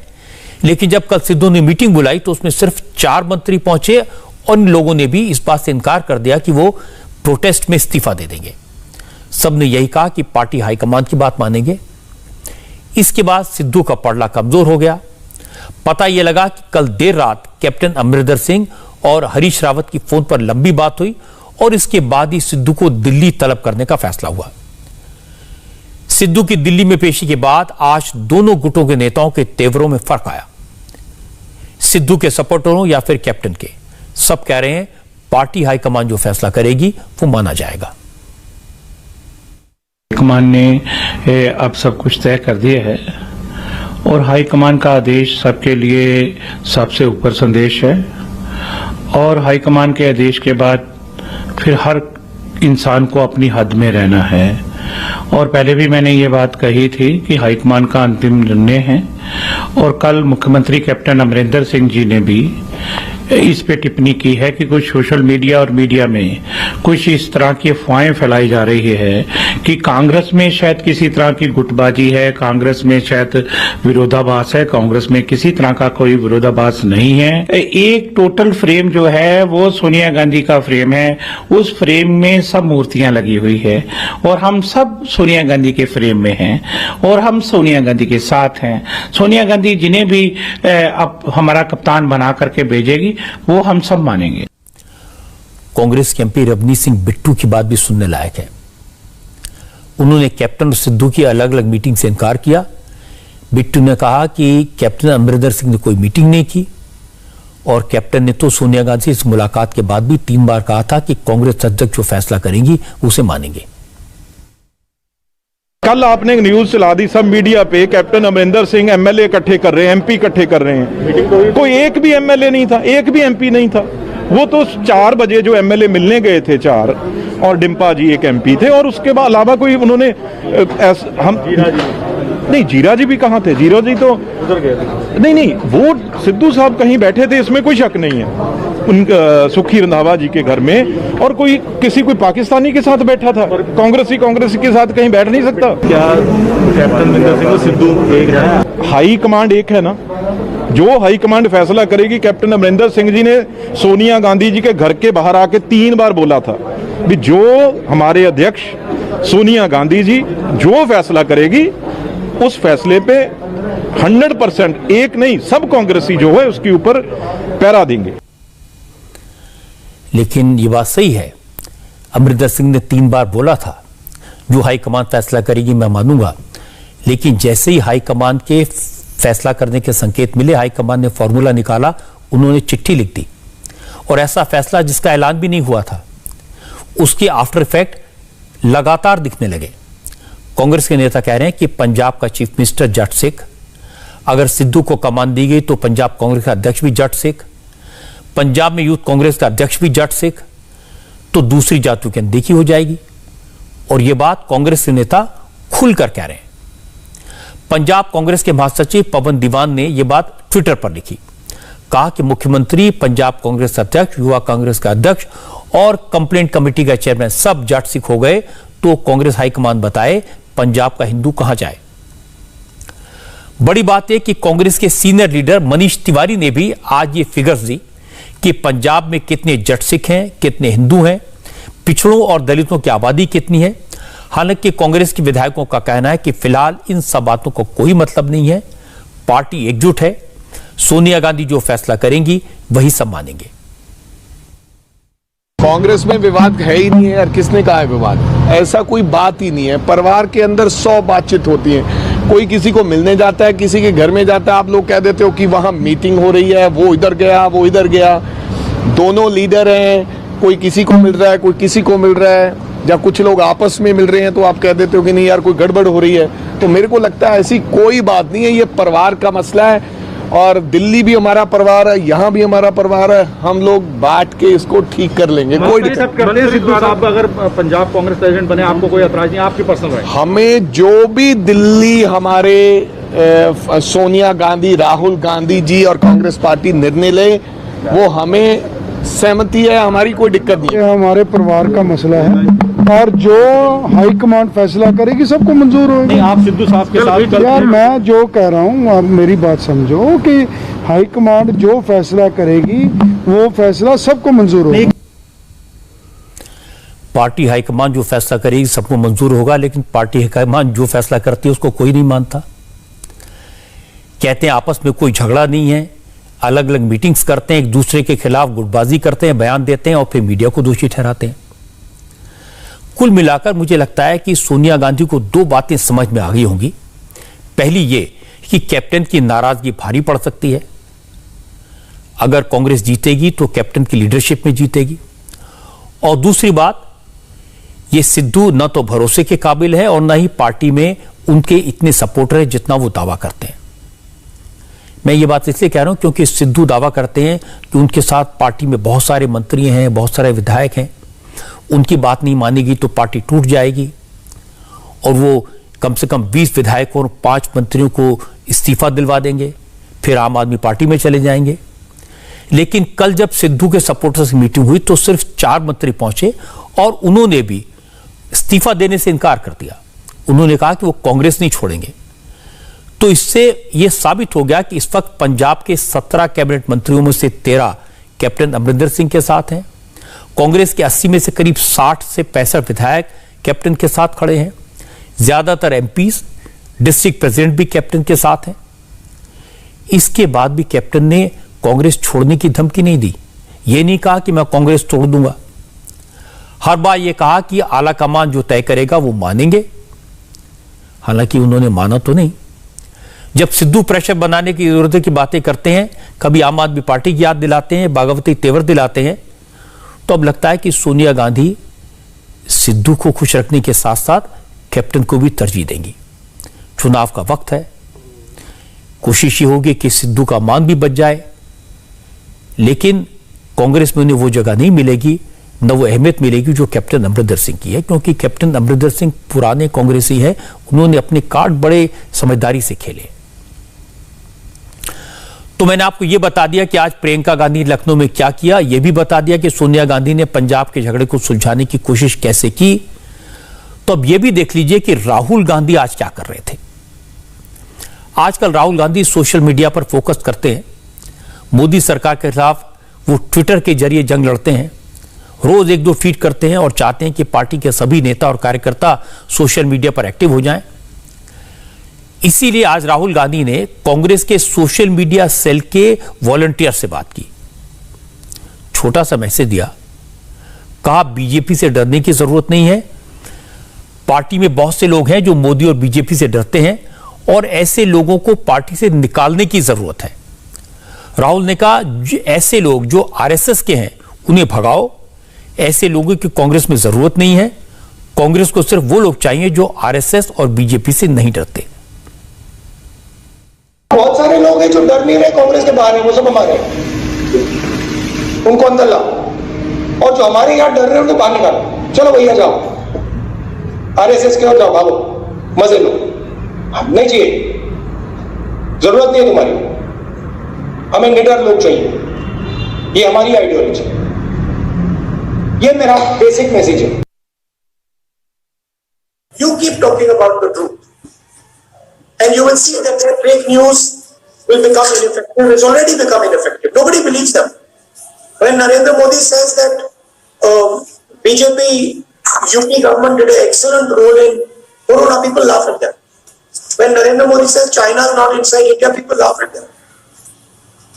लेकिन जब कल सिद्धू ने मीटिंग बुलाई तो उसमें सिर्फ 4 मंत्री पहुंचे और इन लोगों ने भी इस बात से इनकार कर दिया कि वो प्रोटेस्ट में इस्तीफा दे देंगे। सबने यही कहा कि पार्टी हाईकमान की बात मानेंगे। इसके बाद सिद्धू का पड़ला कमजोर हो गया। पता यह लगा कि कल देर रात कैप्टन अमरिंदर सिंह और हरीश रावत की फोन पर लंबी बात हुई और इसके बाद ही सिद्धू को दिल्ली तलब करने का फैसला हुआ। सिद्धू की दिल्ली में पेशी के बाद आज दोनों गुटों के नेताओं के तेवरों में फर्क आया। सिद्धू के सपोर्टरों या फिर कैप्टन के, सब कह रहे हैं पार्टी हाईकमान जो फैसला करेगी वो माना जाएगा। हाईकमान ने अब सब कुछ तय कर दिया है और हाईकमान का आदेश सबके लिए सबसे ऊपर संदेश है और हाईकमान के आदेश के बाद फिर हर इंसान को अपनी हद में रहना है। और पहले भी मैंने ये बात कही थी कि हाईकमान का अंतिम निर्णय है और कल मुख्यमंत्री कैप्टन अमरिंदर सिंह जी ने भी इस पे टिप्पणी की है कि कुछ सोशल मीडिया और मीडिया में कुछ इस तरह की अफवाहें फैलाई जा रही है कि कांग्रेस में शायद किसी तरह की गुटबाजी है, कांग्रेस में शायद विरोधाभास है। कांग्रेस में किसी तरह का कोई विरोधाभास नहीं है। एक टोटल फ्रेम जो है वो सोनिया गांधी का फ्रेम है, उस फ्रेम में सब मूर्तियां लगी हुई है और हम सब सोनिया गांधी के फ्रेम में हैं और हम सोनिया गांधी के साथ हैं। सोनिया गांधी जिन्हें भी अब हमारा कप्तान बना करके भेजेगी वो हम सब मानेंगे। कांग्रेस के एमपी रवनीत सिंह बिट्टू की बात भी सुनने लायक है। उन्होंने कैप्टन और सिद्धू की अलग अलग मीटिंग से इनकार किया। बिट्टू ने कहा कि कैप्टन अमरिंदर सिंह ने कोई मीटिंग नहीं की और कैप्टन ने तो सोनिया गांधी से मुलाकात के बाद भी 3 बार कहा था कि कांग्रेस अध्यक्ष जो फैसला करेंगी उसे मानेंगे। कल आपने एक न्यूज चला दी सब मीडिया पे, कैप्टन अमरिंदर सिंह एमएलए इकट्ठे कर रहे हैं, एमपी इकट्ठे कर रहे हैं। कोई एक भी एमएलए नहीं था, एक भी एमपी नहीं था। वो तो 4 बजे जो एमएलए मिलने गए थे 4 और डिम्पा जी एक एमपी थे और उसके बाद अलावा कोई उन्होंने हम नहीं, जीरा जी भी कहाँ थे? जीरा जी तो नहीं, वो सिद्धू साहब कहीं बैठे थे, इसमें कोई शक नहीं है। सुखी रंधावा जी के घर में और कोई पाकिस्तानी के साथ बैठा था। कांग्रेसी के साथ कहीं बैठ नहीं सकता क्या? कैप्टन अमरिंदर सिंह सिद्धू एक है, हाई कमांड एक है ना। जो हाई कमांड फैसला करेगी, कैप्टन अमरिंदर सिंह जी ने सोनिया गांधी जी के घर के बाहर आके 3 बार बोला था कि जो हमारे अध्यक्ष सोनिया गांधी जी जो फैसला करेगी उस फैसले पे 100% एक नहीं सब कांग्रेसी जो है उसके ऊपर पैरा देंगे। लेकिन ये बात सही है, अमरिंदर सिंह ने 3 बार बोला था जो हाईकमान फैसला करेगी मैं मानूंगा। लेकिन जैसे ही हाईकमान के फैसला करने के संकेत मिले, हाईकमान ने फॉर्मूला निकाला, उन्होंने चिट्ठी लिख दी और ऐसा फैसला जिसका ऐलान भी नहीं हुआ था उसके आफ्टर इफेक्ट लगातार दिखने लगे। कांग्रेस के नेता कह रहे हैं कि पंजाब का चीफ मिनिस्टर जट सिख, अगर सिद्धू को कमान दी गई तो पंजाब कांग्रेस का अध्यक्ष भी जट सिख, पंजाब में यूथ कांग्रेस का अध्यक्ष भी जट सिख, तो दूसरी जातियों की अनदेखी हो जाएगी। और यह बात कांग्रेस के नेता खुलकर कह रहे हैं। पंजाब कांग्रेस के महासचिव पवन दीवान ने यह बात ट्विटर पर लिखी, कहा कि मुख्यमंत्री, पंजाब कांग्रेस अध्यक्ष, युवा कांग्रेस का अध्यक्ष और कंप्लेंट कमेटी का चेयरमैन सब जट सिख हो गए तो कांग्रेस हाईकमान बताए पंजाब का हिंदू कहां जाए। बड़ी बात यह कि कांग्रेस के सीनियर लीडर मनीष तिवारी ने भी आज ये फिगर्स दी कि पंजाब में कितने जट सिख हैं, कितने हिंदू हैं, पिछड़ों और दलितों की आबादी कितनी है। हालांकि कांग्रेस के विधायकों का कहना है कि फिलहाल इन सब बातों को कोई मतलब नहीं है, पार्टी एकजुट है, सोनिया गांधी जो फैसला करेंगी वही सब मानेंगे। कांग्रेस में विवाद है ही नहीं है यार, किसने कहा है विवाद? ऐसा कोई बात ही नहीं है। परिवार के अंदर 100 बातचीत होती है। कोई किसी को मिलने जाता है, किसी के घर में जाता है, आप लोग कह देते हो कि वहां मीटिंग हो रही है, वो इधर गया, वो इधर गया। दोनों लीडर हैं, कोई किसी को मिल रहा है, कोई किसी को मिल रहा है, या कुछ लोग आपस में मिल रहे हैं तो आप कह देते हो कि नहीं यार कोई गड़बड़ हो रही है। तो मेरे को लगता है ऐसी कोई बात नहीं है, ये परिवार का मसला है और दिल्ली भी हमारा परिवार है, यहाँ भी हमारा परिवार है, हम लोग बांट के इसको ठीक कर लेंगे। कोई सिद्धू साहब अगर पंजाब कांग्रेस प्रेसिडेंट बने आपको कोई ऐतराज नहीं, आपकी पर्सनल राय? हमें जो भी दिल्ली हमारे सोनिया गांधी, राहुल गांधी जी और कांग्रेस पार्टी निर्णय ले वो हमें सहमति है, हमारी कोई दिक्कत नहीं है। हमारे परिवार का मसला है और जो हाईकमांड फैसला करेगी सबको मंजूर होगा। आप सिद्धू साहब के साथ यार मैं जो कह रहा हूँ आप मेरी बात समझो कि हाईकमांड जो फैसला करेगी वो फैसला सबको मंजूर होगा। पार्टी हाईकमान जो फैसला करेगी सबको मंजूर होगा, लेकिन पार्टी हाईकमान जो फैसला करती है उसको कोई नहीं मानता। कहते हैं आपस में कोई झगड़ा नहीं है, अलग अलग मीटिंग्स करते हैं, एक दूसरे के खिलाफ गुटबाजी करते हैं, बयान देते हैं और फिर मीडिया को दोषी ठहराते हैं। कुल मिलाकर मुझे लगता है कि सोनिया गांधी को दो बातें समझ में आ गई होंगी। पहली ये कि कैप्टन की नाराजगी भारी पड़ सकती है। अगर कांग्रेस जीतेगी तो कैप्टन की लीडरशिप में जीतेगी, और दूसरी बात, ये सिद्धू न तो भरोसे के काबिल है और न ही पार्टी में उनके इतने सपोर्टर हैं जितना वो दावा करते हैं। मैं ये बात इसलिए कह रहा हूं क्योंकि सिद्धू दावा करते हैं कि उनके साथ पार्टी में बहुत सारे मंत्री हैं, बहुत सारे विधायक हैं, उनकी बात नहीं मानेगी तो पार्टी टूट जाएगी, और वो कम से कम 20 विधायकों और 5 मंत्रियों को इस्तीफा दिलवा देंगे, फिर आम आदमी पार्टी में चले जाएंगे। लेकिन कल जब सिद्धू के सपोर्टर्स की मीटिंग हुई तो सिर्फ 4 मंत्री पहुंचे और उन्होंने भी इस्तीफा देने से इनकार कर दिया। उन्होंने कहा कि वो कांग्रेस नहीं छोड़ेंगे। तो इससे यह साबित हो गया कि इस वक्त पंजाब के 17 कैबिनेट मंत्रियों में से 13 कैप्टन अमरिंदर सिंह के साथ हैं। कांग्रेस के 80 में से करीब 60 से 65 विधायक कैप्टन के साथ खड़े हैं। ज्यादातर एमपीज, डिस्ट्रिक्ट प्रेसिडेंट भी कैप्टन के साथ हैं। इसके बाद भी कैप्टन ने कांग्रेस छोड़ने की धमकी नहीं दी। यह नहीं कहा कि मैं कांग्रेस तोड़ दूंगा। हर बार यह कहा कि आलाकमान जो तय करेगा वो मानेंगे। हालांकि उन्होंने माना तो नहीं। जब सिद्धू प्रेशर बनाने की जरूरत की बातें करते हैं, कभी आम आदमी पार्टी की याद दिलाते हैं, बागवती तेवर दिलाते हैं, तो अब लगता है कि सोनिया गांधी सिद्धू को खुश रखने के साथ साथ कैप्टन को भी तरजीह देंगी। चुनाव का वक्त है, कोशिश ये होगी कि सिद्धू का मान भी बच जाए, लेकिन कांग्रेस में उन्हें वो जगह नहीं मिलेगी, न वो अहमियत मिलेगी जो कैप्टन अमरिंदर सिंह की है, क्योंकि कैप्टन अमरिंदर सिंह पुराने कांग्रेसी है। उन्होंने अपने कार्ड बड़े समझदारी से खेले। तो मैंने आपको यह बता दिया कि आज प्रियंका गांधी ने लखनऊ में क्या किया, यह भी बता दिया कि सोनिया गांधी ने पंजाब के झगड़े को सुलझाने की कोशिश कैसे की। तो अब यह भी देख लीजिए कि राहुल गांधी आज क्या कर रहे थे। आजकल राहुल गांधी सोशल मीडिया पर फोकस करते हैं। मोदी सरकार के खिलाफ वो ट्विटर के जरिए जंग लड़ते हैं, रोज 1-2 ट्वीट करते हैं और चाहते हैं कि पार्टी के सभी नेता और कार्यकर्ता सोशल मीडिया पर एक्टिव हो जाएं। इसीलिए आज राहुल गांधी ने कांग्रेस के सोशल मीडिया सेल के वॉलंटियर से बात की, छोटा सा मैसेज दिया, कहा बीजेपी से डरने की जरूरत नहीं है। पार्टी में बहुत से लोग हैं जो मोदी और बीजेपी से डरते हैं और ऐसे लोगों को पार्टी से निकालने की जरूरत है। राहुल ने कहा ऐसे लोग जो आरएसएस के हैं उन्हें भगाओ, ऐसे लोगों की कांग्रेस में जरूरत नहीं है। कांग्रेस को सिर्फ वो लोग चाहिए जो आरएसएस और बीजेपी से नहीं डरते। बहुत सारे लोग हैं जो डर नहीं रहे, कांग्रेस के बाहर है, वो सब हमारे हैं, उनको अंदर लाओ, और जो हमारे यहां डर रहे हैं उनको बाहर निकालो। चलो भैया जाओ, आरएसएस के और जाओ, भागो, मजे लो, हम नहीं चाहिए, जरूरत नहीं है तुम्हारी, हमें निडर लोग चाहिए, ये हमारी आइडियोलॉजी, ये मेरा बेसिक मैसेज है। You keep talking about the truth, and you will see that their fake news will become ineffective. It's already become ineffective. Nobody believes them. When Narendra Modi says that BJP UP government did an excellent role in Corona, people laugh at them. When Narendra Modi says China is not inside India, people laugh at them.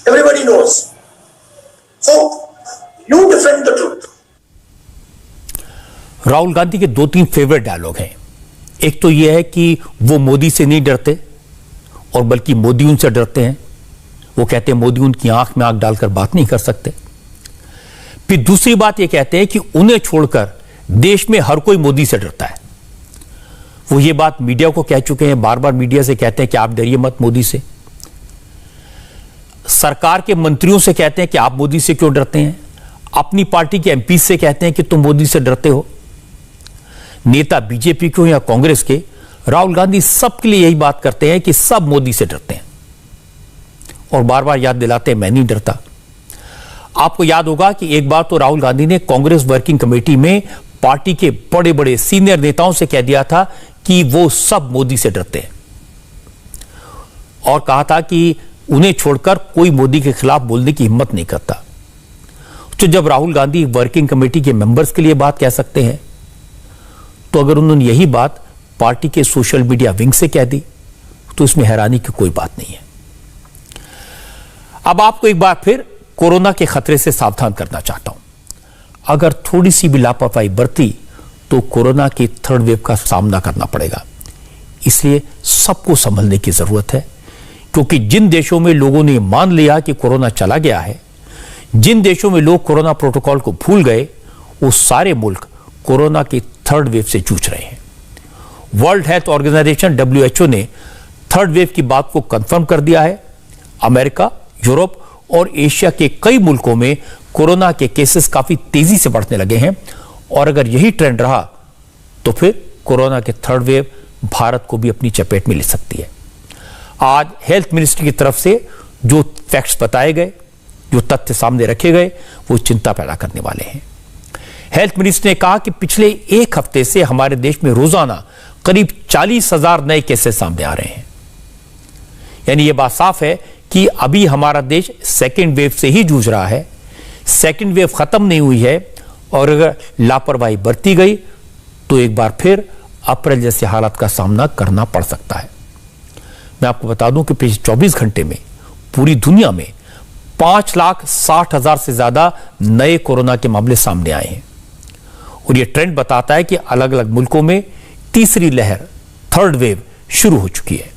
Everybody knows. So you defend the truth. Rahul Gandhi के 2-3 favourite dialogue हैं। एक तो यह है कि वो मोदी से नहीं डरते और बल्कि मोदी उनसे डरते हैं। वो कहते हैं मोदी उनकी आंख में आंख डालकर बात नहीं कर सकते। फिर दूसरी बात ये कहते हैं कि उन्हें छोड़कर देश में हर कोई मोदी से डरता है। वो ये बात मीडिया को कह चुके हैं, बार बार मीडिया से कहते हैं कि आप डरिए मत मोदी से। सरकार के मंत्रियों से कहते हैं कि आप मोदी से क्यों डरते हैं। अपनी पार्टी के एमपी से कहते हैं कि तुम मोदी से डरते हो। नेता बीजेपी के हो या कांग्रेस के, राहुल गांधी सबके लिए यही बात करते हैं कि सब मोदी से डरते हैं और बार बार याद दिलाते हैं मैं नहीं डरता। आपको याद होगा कि एक बार तो राहुल गांधी ने कांग्रेस वर्किंग कमेटी में पार्टी के बड़े बड़े सीनियर नेताओं से कह दिया था कि वो सब मोदी से डरते हैं और कहा था कि उन्हें छोड़कर कोई मोदी के खिलाफ बोलने की हिम्मत नहीं करता। तो जब राहुल गांधी वर्किंग कमेटी के मेंबर्स के लिए बात कह सकते हैं, तो अगर उन्होंने यही बात पार्टी के सोशल मीडिया विंग से कह दी तो इसमें हैरानी की कोई बात नहीं है। अब आपको एक बार फिर कोरोना के खतरे से सावधान करना चाहता हूं। अगर थोड़ी सी भी लापरवाही बरती तो कोरोना की थर्ड वेव का सामना करना पड़ेगा। इसलिए सबको संभलने की जरूरत है, क्योंकि जिन देशों में लोगों ने मान लिया कि कोरोना चला गया है, जिन देशों में लोग कोरोना प्रोटोकॉल को भूल गए, वो सारे मुल्क कोरोना की थर्ड वेव से जूझ रहे हैं। वर्ल्ड हेल्थ ऑर्गेनाइजेशन WHO ने थर्ड वेव की बात को कंफर्म कर दिया है। अमेरिका, यूरोप और एशिया के कई मुल्कों में कोरोना के केसेस काफी तेजी से बढ़ने लगे हैं और अगर यही ट्रेंड रहा तो फिर कोरोना के थर्ड वेव भारत को भी अपनी चपेट में ले सकती है। आज हेल्थ मिनिस्ट्री की तरफ से जो फैक्ट्स बताए गए, जो तथ्य सामने रखे गए, वो चिंता पैदा करने वाले हैं। हेल्थ मिनिस्टर ने कहा कि पिछले एक हफ्ते से हमारे देश में रोजाना करीब 40,000 नए केसेस सामने आ रहे हैं। यानी यह बात साफ है कि अभी हमारा देश सेकेंड वेव से ही जूझ रहा है। सेकेंड वेव खत्म नहीं हुई है और अगर लापरवाही बरती गई तो एक बार फिर अप्रैल जैसे हालात का सामना करना पड़ सकता है। मैं आपको बता दूं कि पिछले 24 घंटे में पूरी दुनिया में 5,60,000 से ज्यादा नए कोरोना के मामले सामने आए हैं और यह ट्रेंड बताता है कि अलग अलग मुल्कों में तीसरी लहर, थर्ड वेव शुरू हो चुकी है।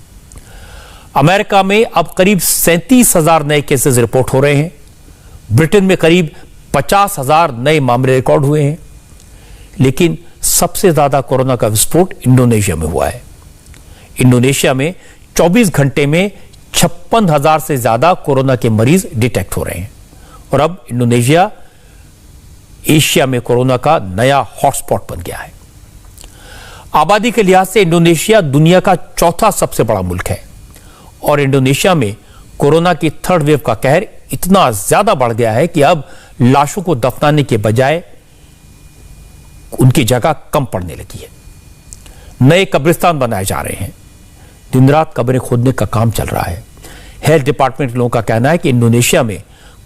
अमेरिका में अब करीब 37,000 नए केसेस रिपोर्ट हो रहे हैं। ब्रिटेन में करीब 50,000 नए मामले रिकॉर्ड हुए हैं। लेकिन सबसे ज्यादा कोरोना का विस्फोट इंडोनेशिया में हुआ है। इंडोनेशिया में 24 घंटे में 56,000 से ज्यादा कोरोना के मरीज डिटेक्ट हो रहे हैं और अब इंडोनेशिया एशिया में कोरोना का नया हॉटस्पॉट बन गया है। आबादी के लिहाज से इंडोनेशिया दुनिया का चौथा सबसे बड़ा मुल्क है और इंडोनेशिया में कोरोना की थर्ड वेव का कहर इतना ज्यादा बढ़ गया है कि अब लाशों को दफनाने के बजाय उनकी जगह कम पड़ने लगी है। नए कब्रिस्तान बनाए जा रहे हैं। दिन रात कब्रें खोदने का काम चल रहा है। हेल्थ डिपार्टमेंट के लोगों का कहना है कि इंडोनेशिया में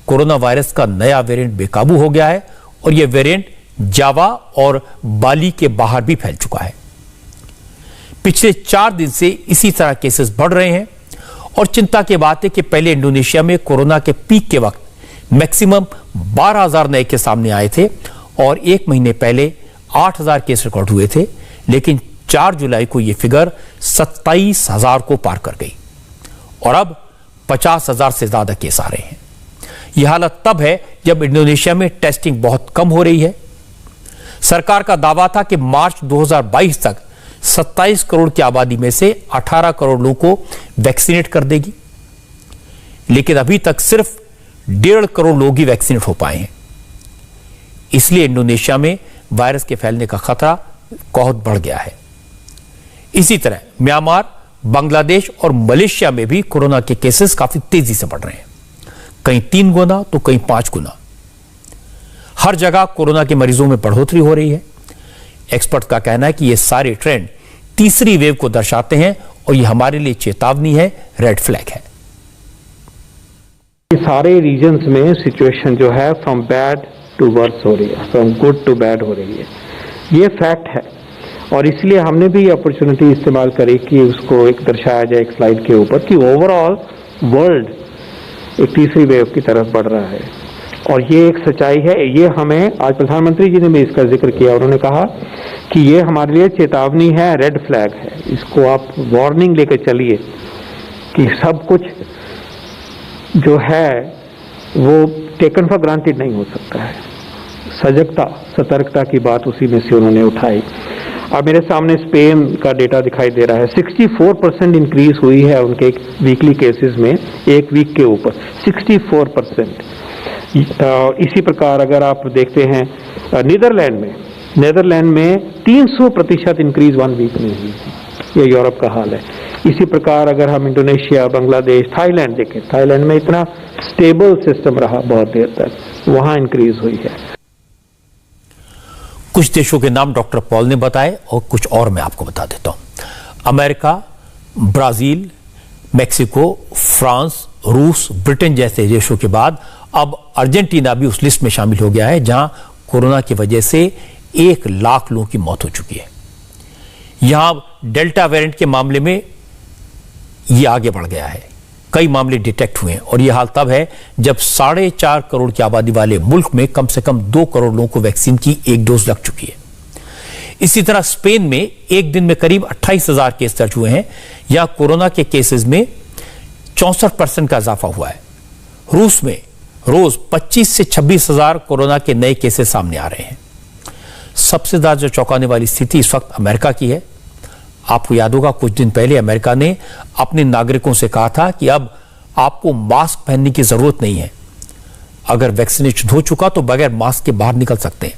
कोरोना वायरस का नया वेरिएंट बेकाबू हो गया है और यह वेरिएंट जावा और बाली के बाहर भी फैल चुका है। पिछले 4 दिन से इसी तरह केसेस बढ़ रहे हैं और चिंता की बात है कि पहले इंडोनेशिया में कोरोना के पीक के वक्त मैक्सिमम 12,000 नए केस सामने आए थे और एक महीने पहले 8,000 केस रिकॉर्ड हुए थे, लेकिन 4 जुलाई को यह फिगर 27,000 को पार कर गई और अब 50,000 से ज्यादा केस आ रहे हैं। यह हालत तब है जब इंडोनेशिया में टेस्टिंग बहुत कम हो रही है। सरकार का दावा था कि मार्च 2022 तक 27 करोड़ की आबादी में से 18 करोड़ लोगों को वैक्सीनेट कर देगी, लेकिन अभी तक सिर्फ 1.5 करोड़ लोग ही वैक्सीनेट हो पाए हैं। इसलिए इंडोनेशिया में वायरस के फैलने का खतरा बहुत बढ़ गया है। इसी तरह म्यांमार, बांग्लादेश और मलेशिया में भी कोरोना के केसेस काफी तेजी से बढ़ रहे हैं, कहीं 3 गुना तो कहीं 5 गुना। हर जगह कोरोना के मरीजों में बढ़ोतरी हो रही है। एक्सपर्ट का कहना है कि ये सारे ट्रेंड तीसरी वेव को दर्शाते हैं और ये हमारे लिए चेतावनी है, रेड फ्लैग है। सारे रीजन्स में सिचुएशन जो है फ्रॉम बैड टू वर्स हो रही है, फ्रॉम गुड टू बैड हो रही है। ये फैक्ट है और इसलिए हमने भी अपॉर्चुनिटी इस्तेमाल करी कि उसको एक दर्शाया जाए एक स्लाइड के ऊपर कि ओवरऑल वर्ल्ड एक तीसरी वेव की तरफ बढ़ रहा है और ये एक सच्चाई है। ये हमें आज प्रधानमंत्री जी ने भी इसका जिक्र किया। उन्होंने कहा कि ये हमारे लिए चेतावनी है, रेड फ्लैग है। इसको आप वार्निंग लेकर चलिए कि सब कुछ जो है वो टेकन फॉर ग्रांटेड नहीं हो सकता है। सजगता, सतर्कता की बात उसी में से उन्होंने उठाई। अब मेरे सामने स्पेन का डेटा दिखाई दे रहा है। 64% इंक्रीज हुई है उनके वीकली केसेस में, एक वीक के ऊपर 64%। इसी प्रकार अगर आप देखते हैं नीदरलैंड में 300% इंक्रीज 1 वीक में हुई थी। ये यूरोप का हाल है। इसी प्रकार अगर हम इंडोनेशिया, बांग्लादेश, थाईलैंड देखें, थाईलैंड में इतना स्टेबल सिस्टम रहा बहुत देर तक, वहां इंक्रीज हुई है। कुछ देशों के नाम डॉक्टर पॉल ने बताए और कुछ और मैं आपको बता देता हूं। अमेरिका, ब्राजील, मेक्सिको, फ्रांस, रूस, ब्रिटेन जैसे देशों के बाद अब अर्जेंटीना भी उस लिस्ट में शामिल हो गया है जहां कोरोना की वजह से 1 लाख लोगों की मौत हो चुकी है। यहां डेल्टा वेरिएंट के मामले में यह आगे बढ़ गया है। कई मामले डिटेक्ट हुए हैं और यह हाल तब है जब 4.5 करोड़ की आबादी वाले मुल्क में कम से कम 2 करोड़ लोगों को वैक्सीन की 1 डोज लग चुकी है। इसी तरह स्पेन में एक दिन में करीब 28,000 केस दर्ज हुए हैं। यहां कोरोना के केसेस में 64% का इजाफा हुआ है। रूस में रोज 25 से 26,000 कोरोना के नए केसेस सामने आ रहे हैं। सबसे ज्यादा जो चौंकाने वाली स्थिति इस वक्त अमेरिका की है। आपको याद होगा कुछ दिन पहले अमेरिका ने अपने नागरिकों से कहा था कि अब आपको मास्क पहनने की जरूरत नहीं है, अगर वैक्सीनेशन हो चुका तो बगैर मास्क के बाहर निकल सकते हैं।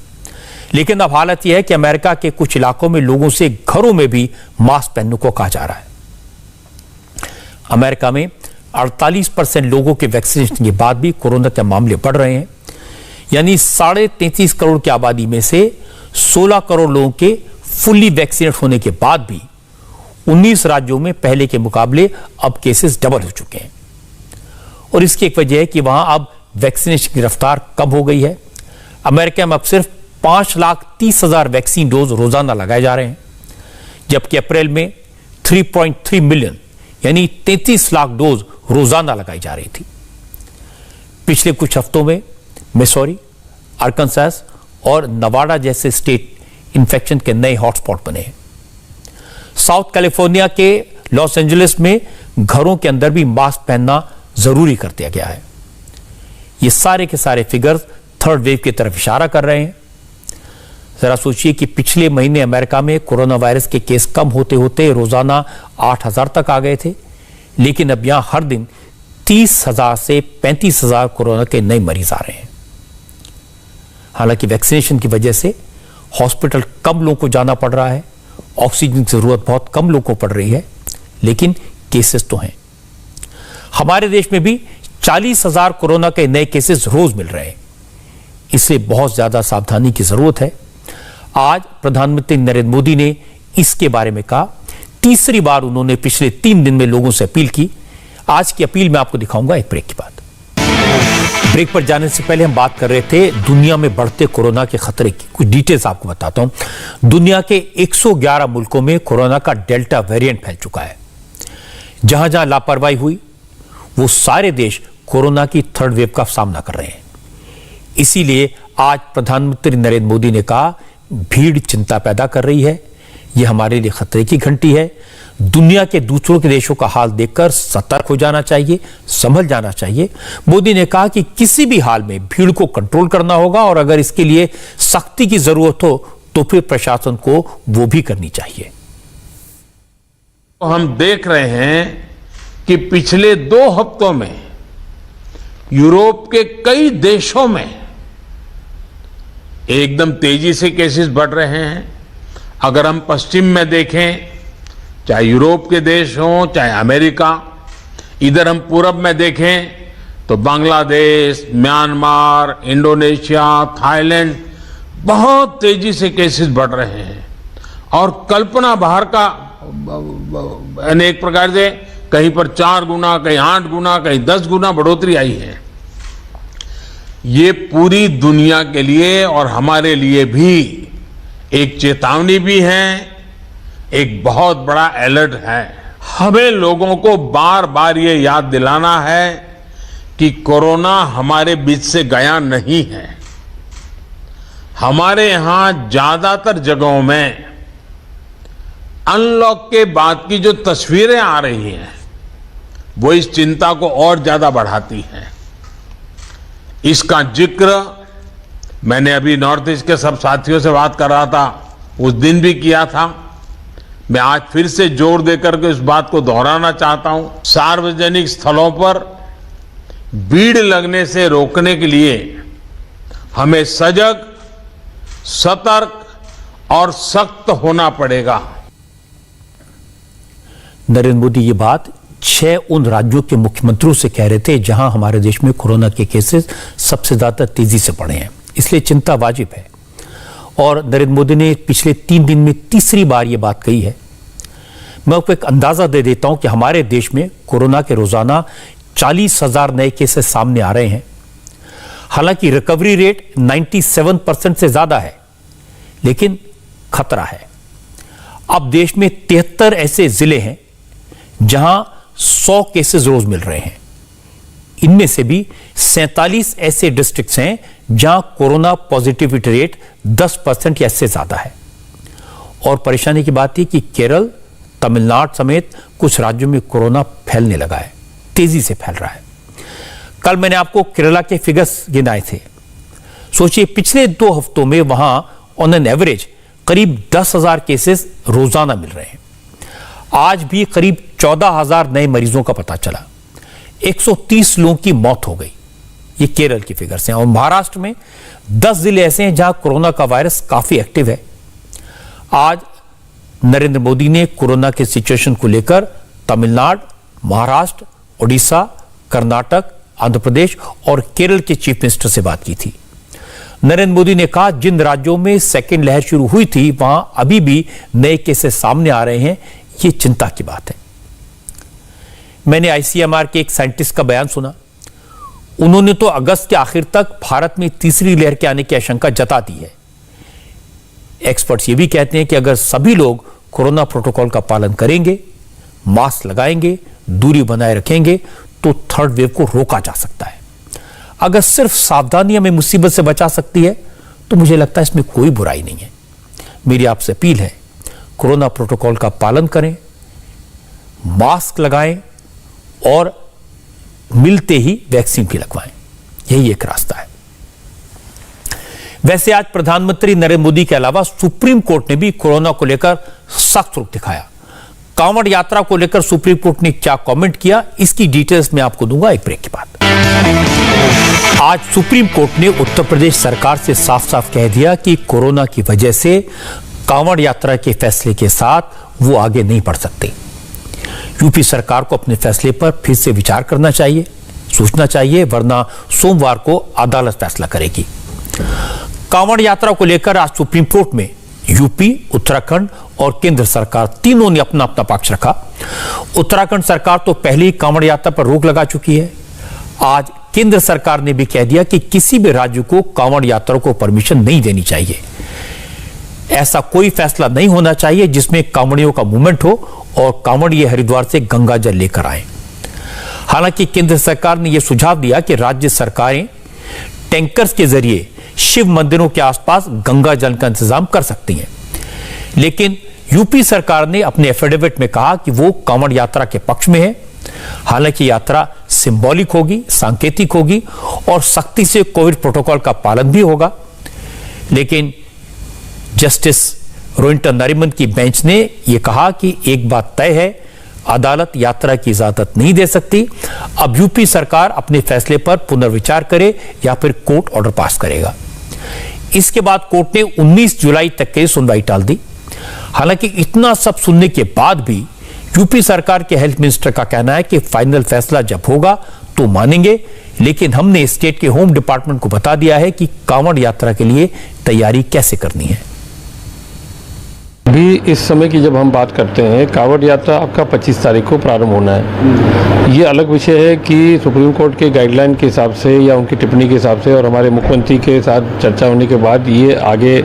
लेकिन अब हालत यह है कि अमेरिका के कुछ इलाकों में लोगों से घरों में भी मास्क पहनने को कहा जा रहा है। अमेरिका में 48% लोगों के वैक्सीनेशन के बाद भी कोरोना के मामले बढ़ रहे हैं। यानी 33.5 करोड़ की आबादी में से 16 करोड़ लोगों के फुल्ली वैक्सीनेट होने के बाद भी 19 राज्यों में पहले के मुकाबले अब केसेस डबल हो चुके हैं। और इसकी एक वजह है कि वहां अब वैक्सीनेशन की रफ्तार कम हो गई है। अमेरिका में अब सिर्फ 5,30,000 वैक्सीन डोज रोजाना लगाए जा रहे हैं, जबकि अप्रैल में 3.3 मिलियन यानी 33 लाख डोज रोजाना लगाई जा रही थी। पिछले कुछ हफ्तों में मिसौरी, आर्कनसास और नवाडा जैसे स्टेट इन्फेक्शन के नए हॉटस्पॉट बने हैं। साउथ कैलिफोर्निया के लॉस एंजलिस में घरों के अंदर भी मास्क पहनना जरूरी कर दिया गया है। ये सारे के सारे फिगर्स थर्ड वेव की तरफ इशारा कर रहे हैं। जरा सोचिए कि पिछले महीने अमेरिका में कोरोना वायरस के केस कम होते होते रोजाना 8,000 तक आ गए थे, लेकिन अब यहां हर दिन 30,000 से 35,000 कोरोना के नए मरीज आ रहे हैं। हालांकि वैक्सीनेशन की वजह से हॉस्पिटल कम लोगों को जाना पड़ रहा है, ऑक्सीजन की जरूरत बहुत कम लोगों को पड़ रही है, लेकिन केसेस तो हैं। हमारे देश में भी 40,000 कोरोना के नए केसेस रोज मिल रहे हैं, इसलिए बहुत ज्यादा सावधानी की जरूरत है। आज प्रधानमंत्री नरेंद्र मोदी ने इसके बारे में कहा। तीसरी बार उन्होंने पिछले 3 दिन में लोगों से अपील की। आज की अपील मैं आपको दिखाऊंगा एक ब्रेक के बाद। ब्रेक पर जाने से पहले हम बात कर रहे थे दुनिया में बढ़ते कोरोना के खतरे की। कुछ डिटेल्स आपको बताता हूं। दुनिया के 111 मुल्कों में कोरोना का डेल्टा वेरिएंट फैल चुका है। जहां जहां लापरवाही हुई वो सारे देश कोरोना की थर्ड वेव का सामना कर रहे हैं। इसीलिए आज प्रधानमंत्री नरेंद्र मोदी ने कहा, भीड़ चिंता पैदा कर रही है, यह हमारे लिए खतरे की घंटी है। दुनिया के दूसरों के देशों का हाल देखकर सतर्क हो जाना चाहिए, संभल जाना चाहिए। मोदी ने कहा कि किसी भी हाल में भीड़ को कंट्रोल करना होगा और अगर इसके लिए सख्ती की जरूरत हो तो फिर प्रशासन को वो भी करनी चाहिए। हम देख रहे हैं कि पिछले 2 हफ्तों में यूरोप के कई देशों में एकदम तेजी से केसेस बढ़ रहे हैं। अगर हम पश्चिम में देखें, चाहे यूरोप के देश हों चाहे अमेरिका, इधर हम पूरब में देखें तो बांग्लादेश, म्यांमार, इंडोनेशिया, थाईलैंड बहुत तेजी से केसेस बढ़ रहे हैं और कल्पना बाहर का अनेक प्रकार से कहीं पर 4 गुना, कहीं 8 गुना, कहीं 10 गुना बढ़ोतरी आई है। ये पूरी दुनिया के लिए और हमारे लिए भी एक चेतावनी भी है, एक बहुत बड़ा अलर्ट है। हमें लोगों को बार बार ये याद दिलाना है कि कोरोना हमारे बीच से गया नहीं है। हमारे यहां ज्यादातर जगहों में अनलॉक के बाद की जो तस्वीरें आ रही हैं वो इस चिंता को और ज्यादा बढ़ाती हैं। इसका जिक्र मैंने अभी नॉर्थ ईस्ट के सब साथियों से बात कर रहा था, उस दिन भी किया था। मैं आज फिर से जोर देकर के इस बात को दोहराना चाहता हूं। सार्वजनिक स्थलों पर भीड़ लगने से रोकने के लिए हमें सजग, सतर्क और सख्त होना पड़ेगा। नरेंद्र मोदी ये बात 6 उन राज्यों के मुख्यमंत्रियों से कह रहे थे जहां हमारे देश में कोरोना के केसेस सबसे ज्यादा तेजी से बढ़े हैं, इसलिए चिंता वाजिब है। और नरेंद्र मोदी ने पिछले 3 दिन में तीसरी बार ये बात कही है। मैं आपको एक अंदाजा दे देता हूं कि हमारे देश में कोरोना के रोजाना 40,000 नए केसेस सामने आ रहे हैं। हालांकि रिकवरी रेट 97% से ज्यादा है, लेकिन खतरा है। अब देश में 73 ऐसे जिले हैं जहां 100 केसेस रोज मिल रहे हैं। इनमें से भी 47 ऐसे डिस्ट्रिक्ट्स हैं जहां कोरोना पॉजिटिविटी रेट 10% या इससे ज्यादा है। और परेशानी की बात यह कि केरल, तमिलनाडु समेत कुछ राज्यों में कोरोना फैलने लगा है, तेजी से फैल रहा है। कल मैंने आपको केरला के फिगर्स गिनाए थे। सोचिए, पिछले 2 हफ्तों में वहां ऑन एन एवरेज करीब 10,000 केसेस रोजाना मिल रहे हैं। आज भी करीब 14,000 नए मरीजों का पता चला, 130 लोगों की मौत हो गई। ये केरल की फिगर्स हैं। और महाराष्ट्र में 10 जिले ऐसे हैं जहां कोरोना का वायरस काफी एक्टिव है। आज नरेंद्र मोदी ने कोरोना के सिचुएशन को लेकर तमिलनाडु, महाराष्ट्र, ओडिशा, कर्नाटक, आंध्र प्रदेश और केरल के चीफ मिनिस्टर से बात की थी। नरेंद्र मोदी ने कहा, जिन राज्यों में सेकेंड लहर शुरू हुई थी वहां अभी भी नए केसेस सामने आ रहे हैं, ये चिंता की बात है। मैंने आईसीएमआर के एक साइंटिस्ट का बयान सुना। उन्होंने तो अगस्त के आखिर तक भारत में तीसरी लहर के आने की आशंका जता दी है। एक्सपर्ट्स ये भी कहते हैं कि अगर सभी लोग कोरोना प्रोटोकॉल का पालन करेंगे, मास्क लगाएंगे, दूरी बनाए रखेंगे, तो थर्ड वेव को रोका जा सकता है। अगर सिर्फ सावधानी हमें मुसीबत से बचा सकती है तो मुझे लगता है इसमें कोई बुराई नहीं है। मेरी आपसे अपील है, कोरोना प्रोटोकॉल का पालन करें, मास्क लगाएं और मिलते ही वैक्सीन भी लगवाएं। यही एक रास्ता है। वैसे आज प्रधानमंत्री नरेंद्र मोदी के अलावा सुप्रीम कोर्ट ने भी कोरोना को लेकर सख्त रुख दिखाया। कांवड़ यात्रा को लेकर सुप्रीम कोर्ट ने क्या कमेंट किया, इसकी डिटेल्स मैं आपको दूंगा एक ब्रेक के बाद। आज सुप्रीम कोर्ट ने उत्तर प्रदेश सरकार से साफ साफ कह दिया कि कोरोना की वजह से कांवड़ यात्रा के फैसले के साथ वो आगे नहीं बढ़ सकते। यूपी सरकार को अपने फैसले पर फिर से विचार करना चाहिए, सोचना चाहिए, वरना सोमवार को अदालत फैसला करेगी। कांवड़ यात्रा को लेकर आज सुप्रीम कोर्ट में यूपी, उत्तराखंड और केंद्र सरकार तीनों ने अपना अपना पक्ष रखा। उत्तराखंड सरकार तो पहले ही कांवड़ यात्रा पर रोक लगा चुकी है। आज केंद्र सरकार ने भी कह दिया कि किसी भी राज्य को कांवड़ यात्रा को परमिशन नहीं देनी चाहिए। ऐसा कोई फैसला नहीं होना चाहिए जिसमें कांवड़ियों का मूवमेंट हो और कांवड़िए हरिद्वार से गंगा जल लेकर आए। हालांकि केंद्र सरकार ने यह सुझाव दिया कि राज्य सरकारें टैंकर्स के जरिए शिव मंदिरों के आसपास गंगा जल का इंतजाम कर सकती हैं। लेकिन यूपी सरकार ने अपने एफिडेविट में कहा कि वो कांवड़ यात्रा के पक्ष में है। हालांकि यात्रा सिंबॉलिक होगी, सांकेतिक होगी और सख्ती से कोविड प्रोटोकॉल का पालन भी होगा। लेकिन जस्टिस रोहिंटन नरीमन की बेंच ने यह कहा कि एक बात तय है, अदालत यात्रा की इजाजत नहीं दे सकती। अब यूपी सरकार अपने फैसले पर पुनर्विचार करे या फिर कोर्ट ऑर्डर पास करेगा। इसके बाद कोर्ट ने 19 जुलाई तक के सुनवाई टाल दी। हालांकि इतना सब सुनने के बाद भी यूपी सरकार के हेल्थ मिनिस्टर का कहना है कि फाइनल फैसला जब होगा तो मानेंगे, लेकिन हमने स्टेट के होम डिपार्टमेंट को बता दिया है कि कांवड़ यात्रा के लिए तैयारी कैसे करनी है। अभी इस समय की जब हम बात करते हैं, कांवड़ यात्रा आपका 25 तारीख को प्रारंभ होना है। ये अलग विषय है कि सुप्रीम कोर्ट के गाइडलाइन के हिसाब से या उनकी टिप्पणी के हिसाब से और हमारे मुख्यमंत्री के साथ चर्चा होने के बाद ये आगे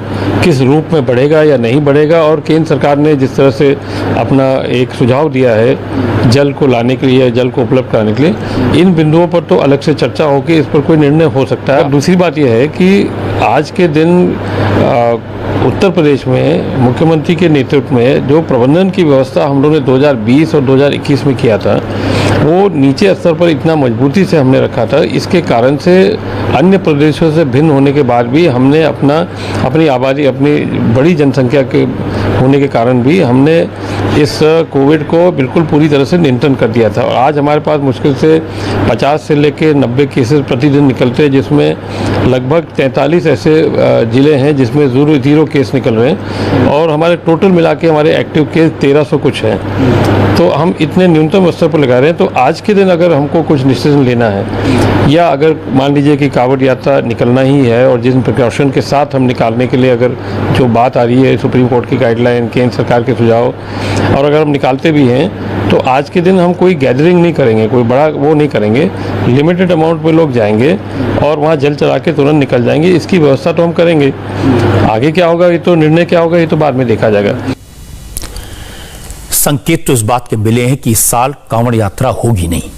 किस रूप में बढ़ेगा या नहीं बढ़ेगा। और केंद्र सरकार ने जिस तरह से अपना एक सुझाव दिया है जल को लाने के लिए, जल को उपलब्ध कराने के लिए, इन बिंदुओं पर तो अलग से चर्चा होकर इस पर कोई निर्णय हो सकता है। दूसरी बात यह है कि आज के दिन उत्तर प्रदेश में मुख्यमंत्री के नेतृत्व में जो प्रबंधन की व्यवस्था हम लोगों ने 2020 और 2021 में किया था, वो नीचे स्तर पर इतना मजबूती से हमने रखा था। इसके कारण से अन्य प्रदेशों से भिन्न होने के बाद भी हमने अपनी आबादी, अपनी बड़ी जनसंख्या के होने के कारण भी हमने इस कोविड को बिल्कुल पूरी तरह से नियंत्रण कर दिया था। और आज हमारे पास मुश्किल से 50 से लेकर 90 केसेस प्रतिदिन निकलते हैं, जिसमें लगभग 43 ऐसे ज़िले हैं जिसमें जीरो केस निकल रहे हैं। और हमारे टोटल मिला के हमारे एक्टिव केस 1300 कुछ हैं। तो हम इतने न्यूनतम स्तर पर लगा रहे हैं। तो आज के दिन अगर हमको कुछ डिसीजन लेना है या अगर मान लीजिए कि कांवड़ यात्रा निकलना ही है और जिन प्रिकॉशन के साथ हम निकालने के लिए अगर जो बात आ रही है सुप्रीम कोर्ट की गाइडलाइन, केंद्र सरकार के सुझाव, और अगर हम निकालते भी हैं तो आज के दिन हम कोई गैदरिंग नहीं करेंगे, कोई बड़ा वो नहीं करेंगे। लिमिटेड अमाउंट में लोग जाएंगे और वहाँ जल चला के तुरंत निकल जाएंगे। इसकी व्यवस्था तो हम करेंगे। आगे क्या होगा, ये तो निर्णय क्या होगा, ये तो बाद में देखा जाएगा। संकेत तो इस बात के मिले हैं कि इस साल कांवड़ यात्रा होगी नहीं।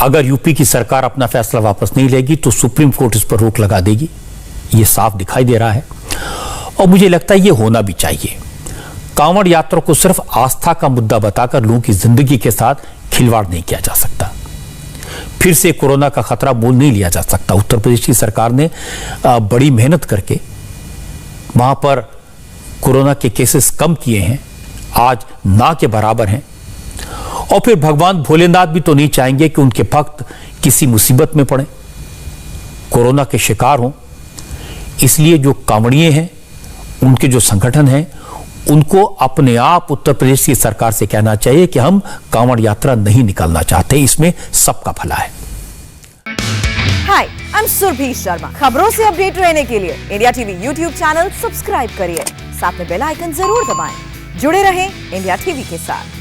अगर यूपी की सरकार अपना फैसला वापस नहीं लेगी तो सुप्रीम कोर्ट इस पर रोक लगा देगी। ये साफ दिखाई दे रहा है और मुझे लगता है ये होना भी चाहिए। कांवड़ यात्रा को सिर्फ आस्था का मुद्दा बताकर लोगों की जिंदगी के साथ खिलवाड़ नहीं किया जा सकता। फिर से कोरोना का खतरा मोल नहीं लिया जा सकता। उत्तर प्रदेश की सरकार ने बड़ी मेहनत करके वहां पर कोरोना के केसेस कम किए हैं, आज ना के बराबर हैं। और फिर भगवान भोलेनाथ भी तो नहीं चाहेंगे कि उनके भक्त किसी मुसीबत में पड़े, कोरोना के शिकार हों। इसलिए जो कांवड़िए हैं, उनके जो संगठन हैं, उनको अपने आप उत्तर प्रदेश की सरकार से कहना चाहिए कि हम कांवड़ यात्रा नहीं निकालना चाहते, इसमें सबका भला है। हाय, आई एम सुरभि शर्मा। खबरों से अपडेट रहने के लिए India TV YouTube channel subscribe करिए, साथ में बेल आइकन जरूर दबाएं। जुड़े रहें इंडिया टीवी के साथ।